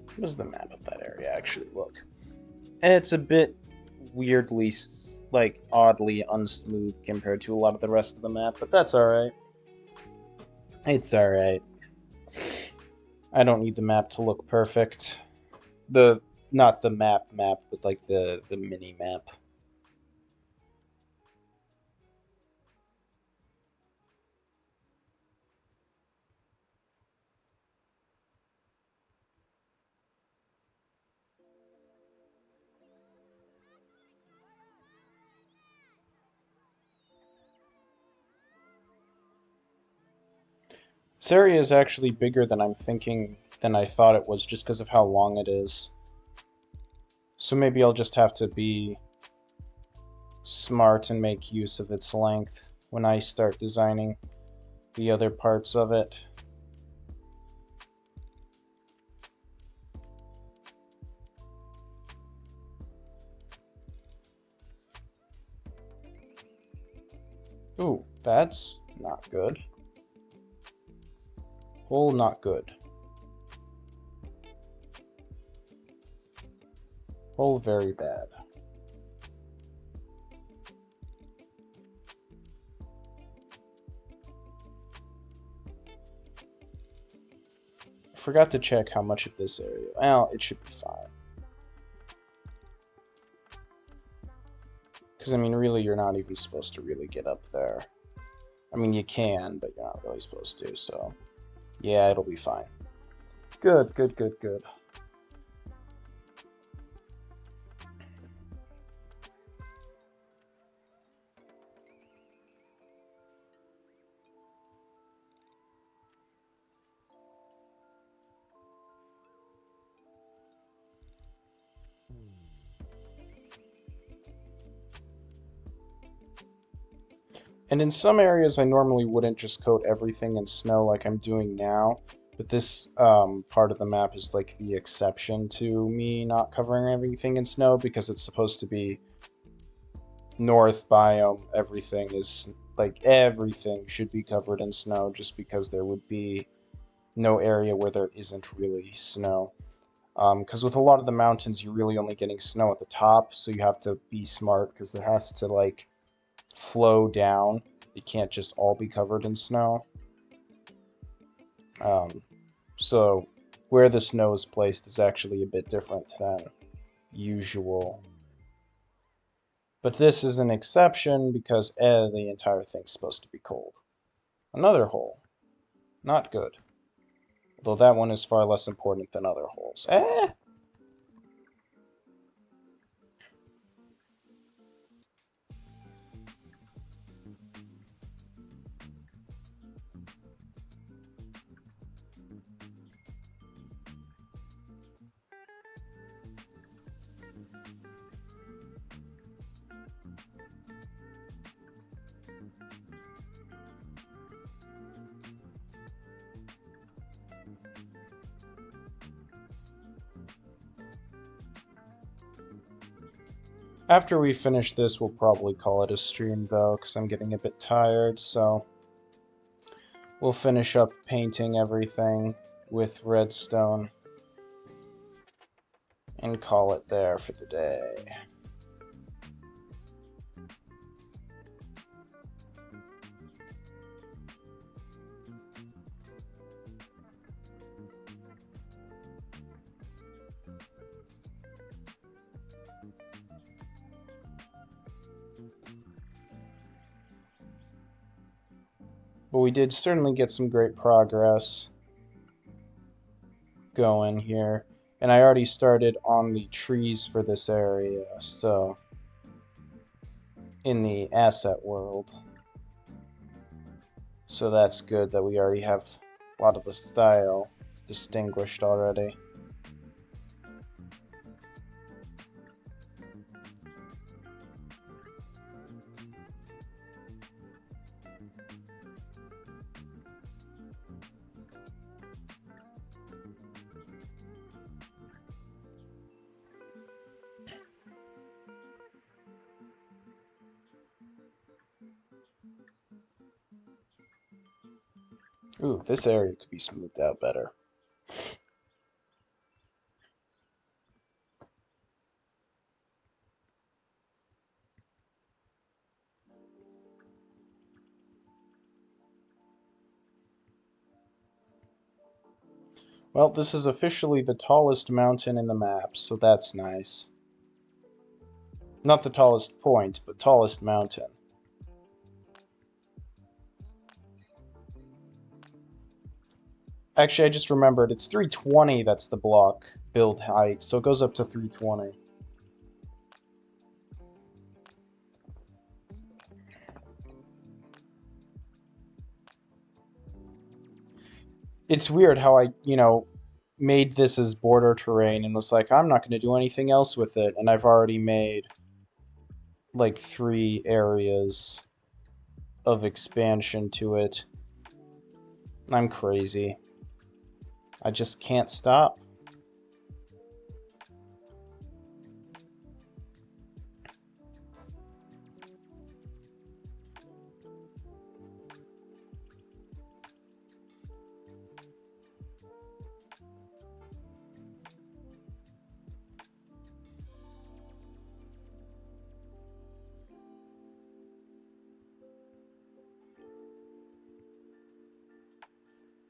How does the map of that area actually look? It's a bit weirdly, like, oddly unsmooth compared to a lot of the rest of the map, but that's alright. It's alright. I don't need the map to look perfect. Not the map, but like the mini map. This area is actually bigger than than I thought it was, just because of how long it is. So maybe I'll just have to be smart and make use of its length when I start designing the other parts of it. Ooh, that's not good. Hole not good. Hole very bad. I forgot to check how much of this area. Well, it should be fine. Because, I mean, really, you're not even supposed to really get up there. I mean, you can, but you're not really supposed to, so... Yeah, it'll be fine. Good, good, good, good. And in some areas, I normally wouldn't just coat everything in snow like I'm doing now, but this part of the map is like the exception to me not covering everything in snow, because it's supposed to be north biome. Everything is, like, everything should be covered in snow, just because there would be no area where there isn't really snow. Because with a lot of the mountains, you're really only getting snow at the top, so you have to be smart, because it has to, like, flow down. It can't just all be covered in snow. So where the snow is placed is actually a bit different than usual. But this is an exception because the entire thing's supposed to be cold. Another hole. Not good. Though that one is far less important than other holes. Eh! After we finish this, we'll probably call it a stream, though, because I'm getting a bit tired, so we'll finish up painting everything with redstone and call it there for the day. But we did certainly get some great progress going here. And I already started on the trees for this area, so in the asset world. So that's good that we already have a lot of the style distinguished already. Ooh, this area could be smoothed out better. Well, this is officially the tallest mountain in the map, so that's nice. Not the tallest point, but tallest mountain. Actually, I just remembered, it's 320 that's the block build height, so it goes up to 320. It's weird how I, made this as border terrain and was like, I'm not going to do anything else with it, and I've already made like 3 areas of expansion to it. I'm crazy. I just can't stop.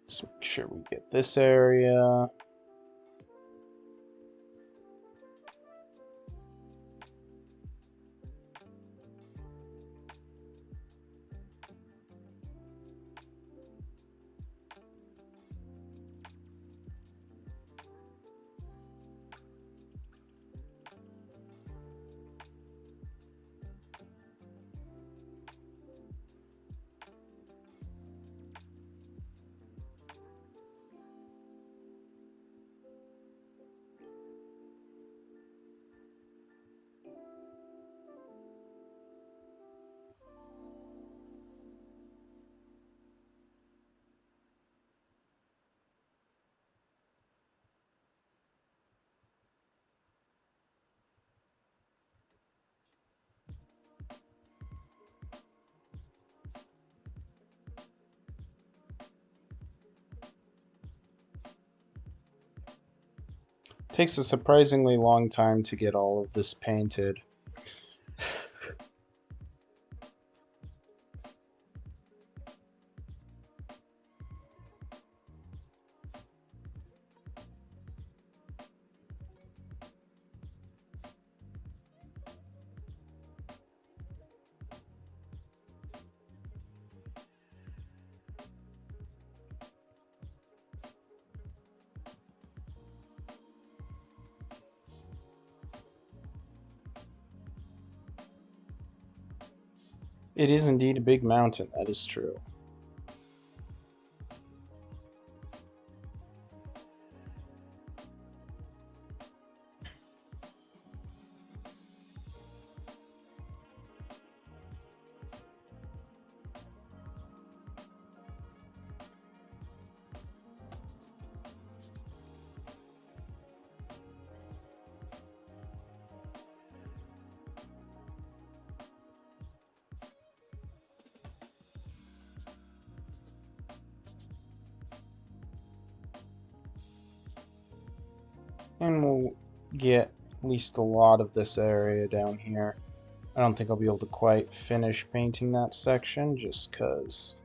Just make sure we get this area. Takes a surprisingly long time to get all of this painted. It is indeed a big mountain, that is true. And we'll get at least a lot of this area down here. I don't think I'll be able to quite finish painting that section just because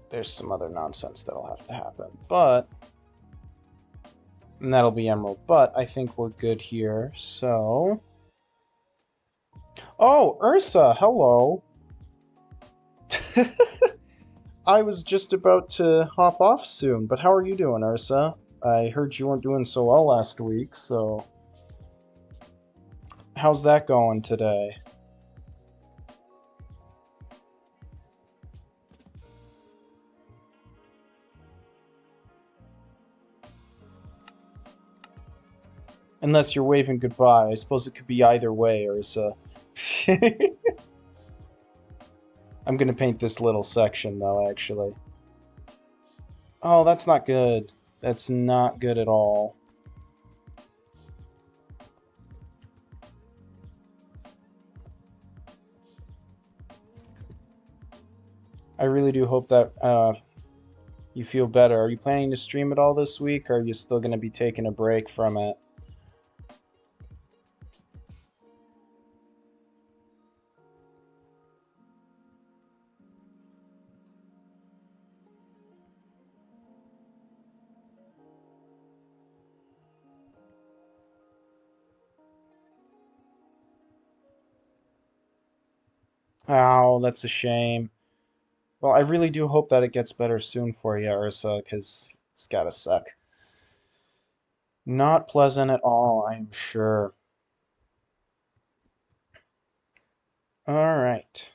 there's some other nonsense that'll have to happen. But, and that'll be emerald. But I think we're good here. So, oh, Ursa, hello. I was just about to hop off soon, but how are you doing, Ursa? I heard you weren't doing so well last week, so how's that going today? Unless you're waving goodbye. I suppose it could be either way, Ursa. I'm gonna paint this little section, though, actually. Oh, that's not good. That's not good at all. I really do hope that you feel better. Are you planning to stream it all this week, or are you still going to be taking a break from it? Oh, that's a shame. Well, I really do hope that it gets better soon for you, Ursa, because it's gotta suck. Not pleasant at all, I'm sure. Alright.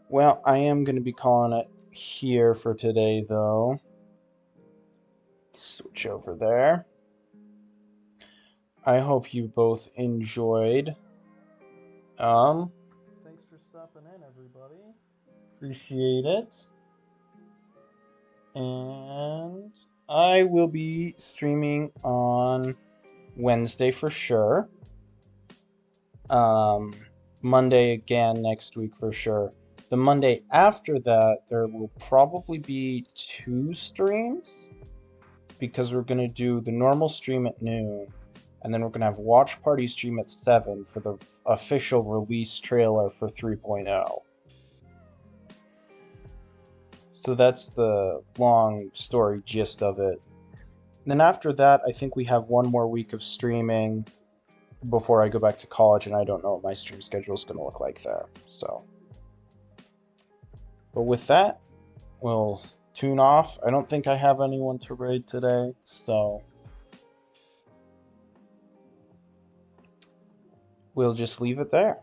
Well, I am going to be calling it here for today, though. Switch over there. I hope you both enjoyed. Thanks for stopping in, everybody. Appreciate it. And I will be streaming on Wednesday for sure. Monday again next week for sure. The Monday after that, there will probably be 2 streams because we're going to do the normal stream at noon, and then we're going to have Watch Party stream at 7 for the official release trailer for 3.0. So that's the long story gist of it. And then after that, I think we have 1 more week of streaming before I go back to college, and I don't know what my stream schedule is going to look like there. So, but with that, we'll tune off. I don't think I have anyone to raid today, so we'll just leave it there.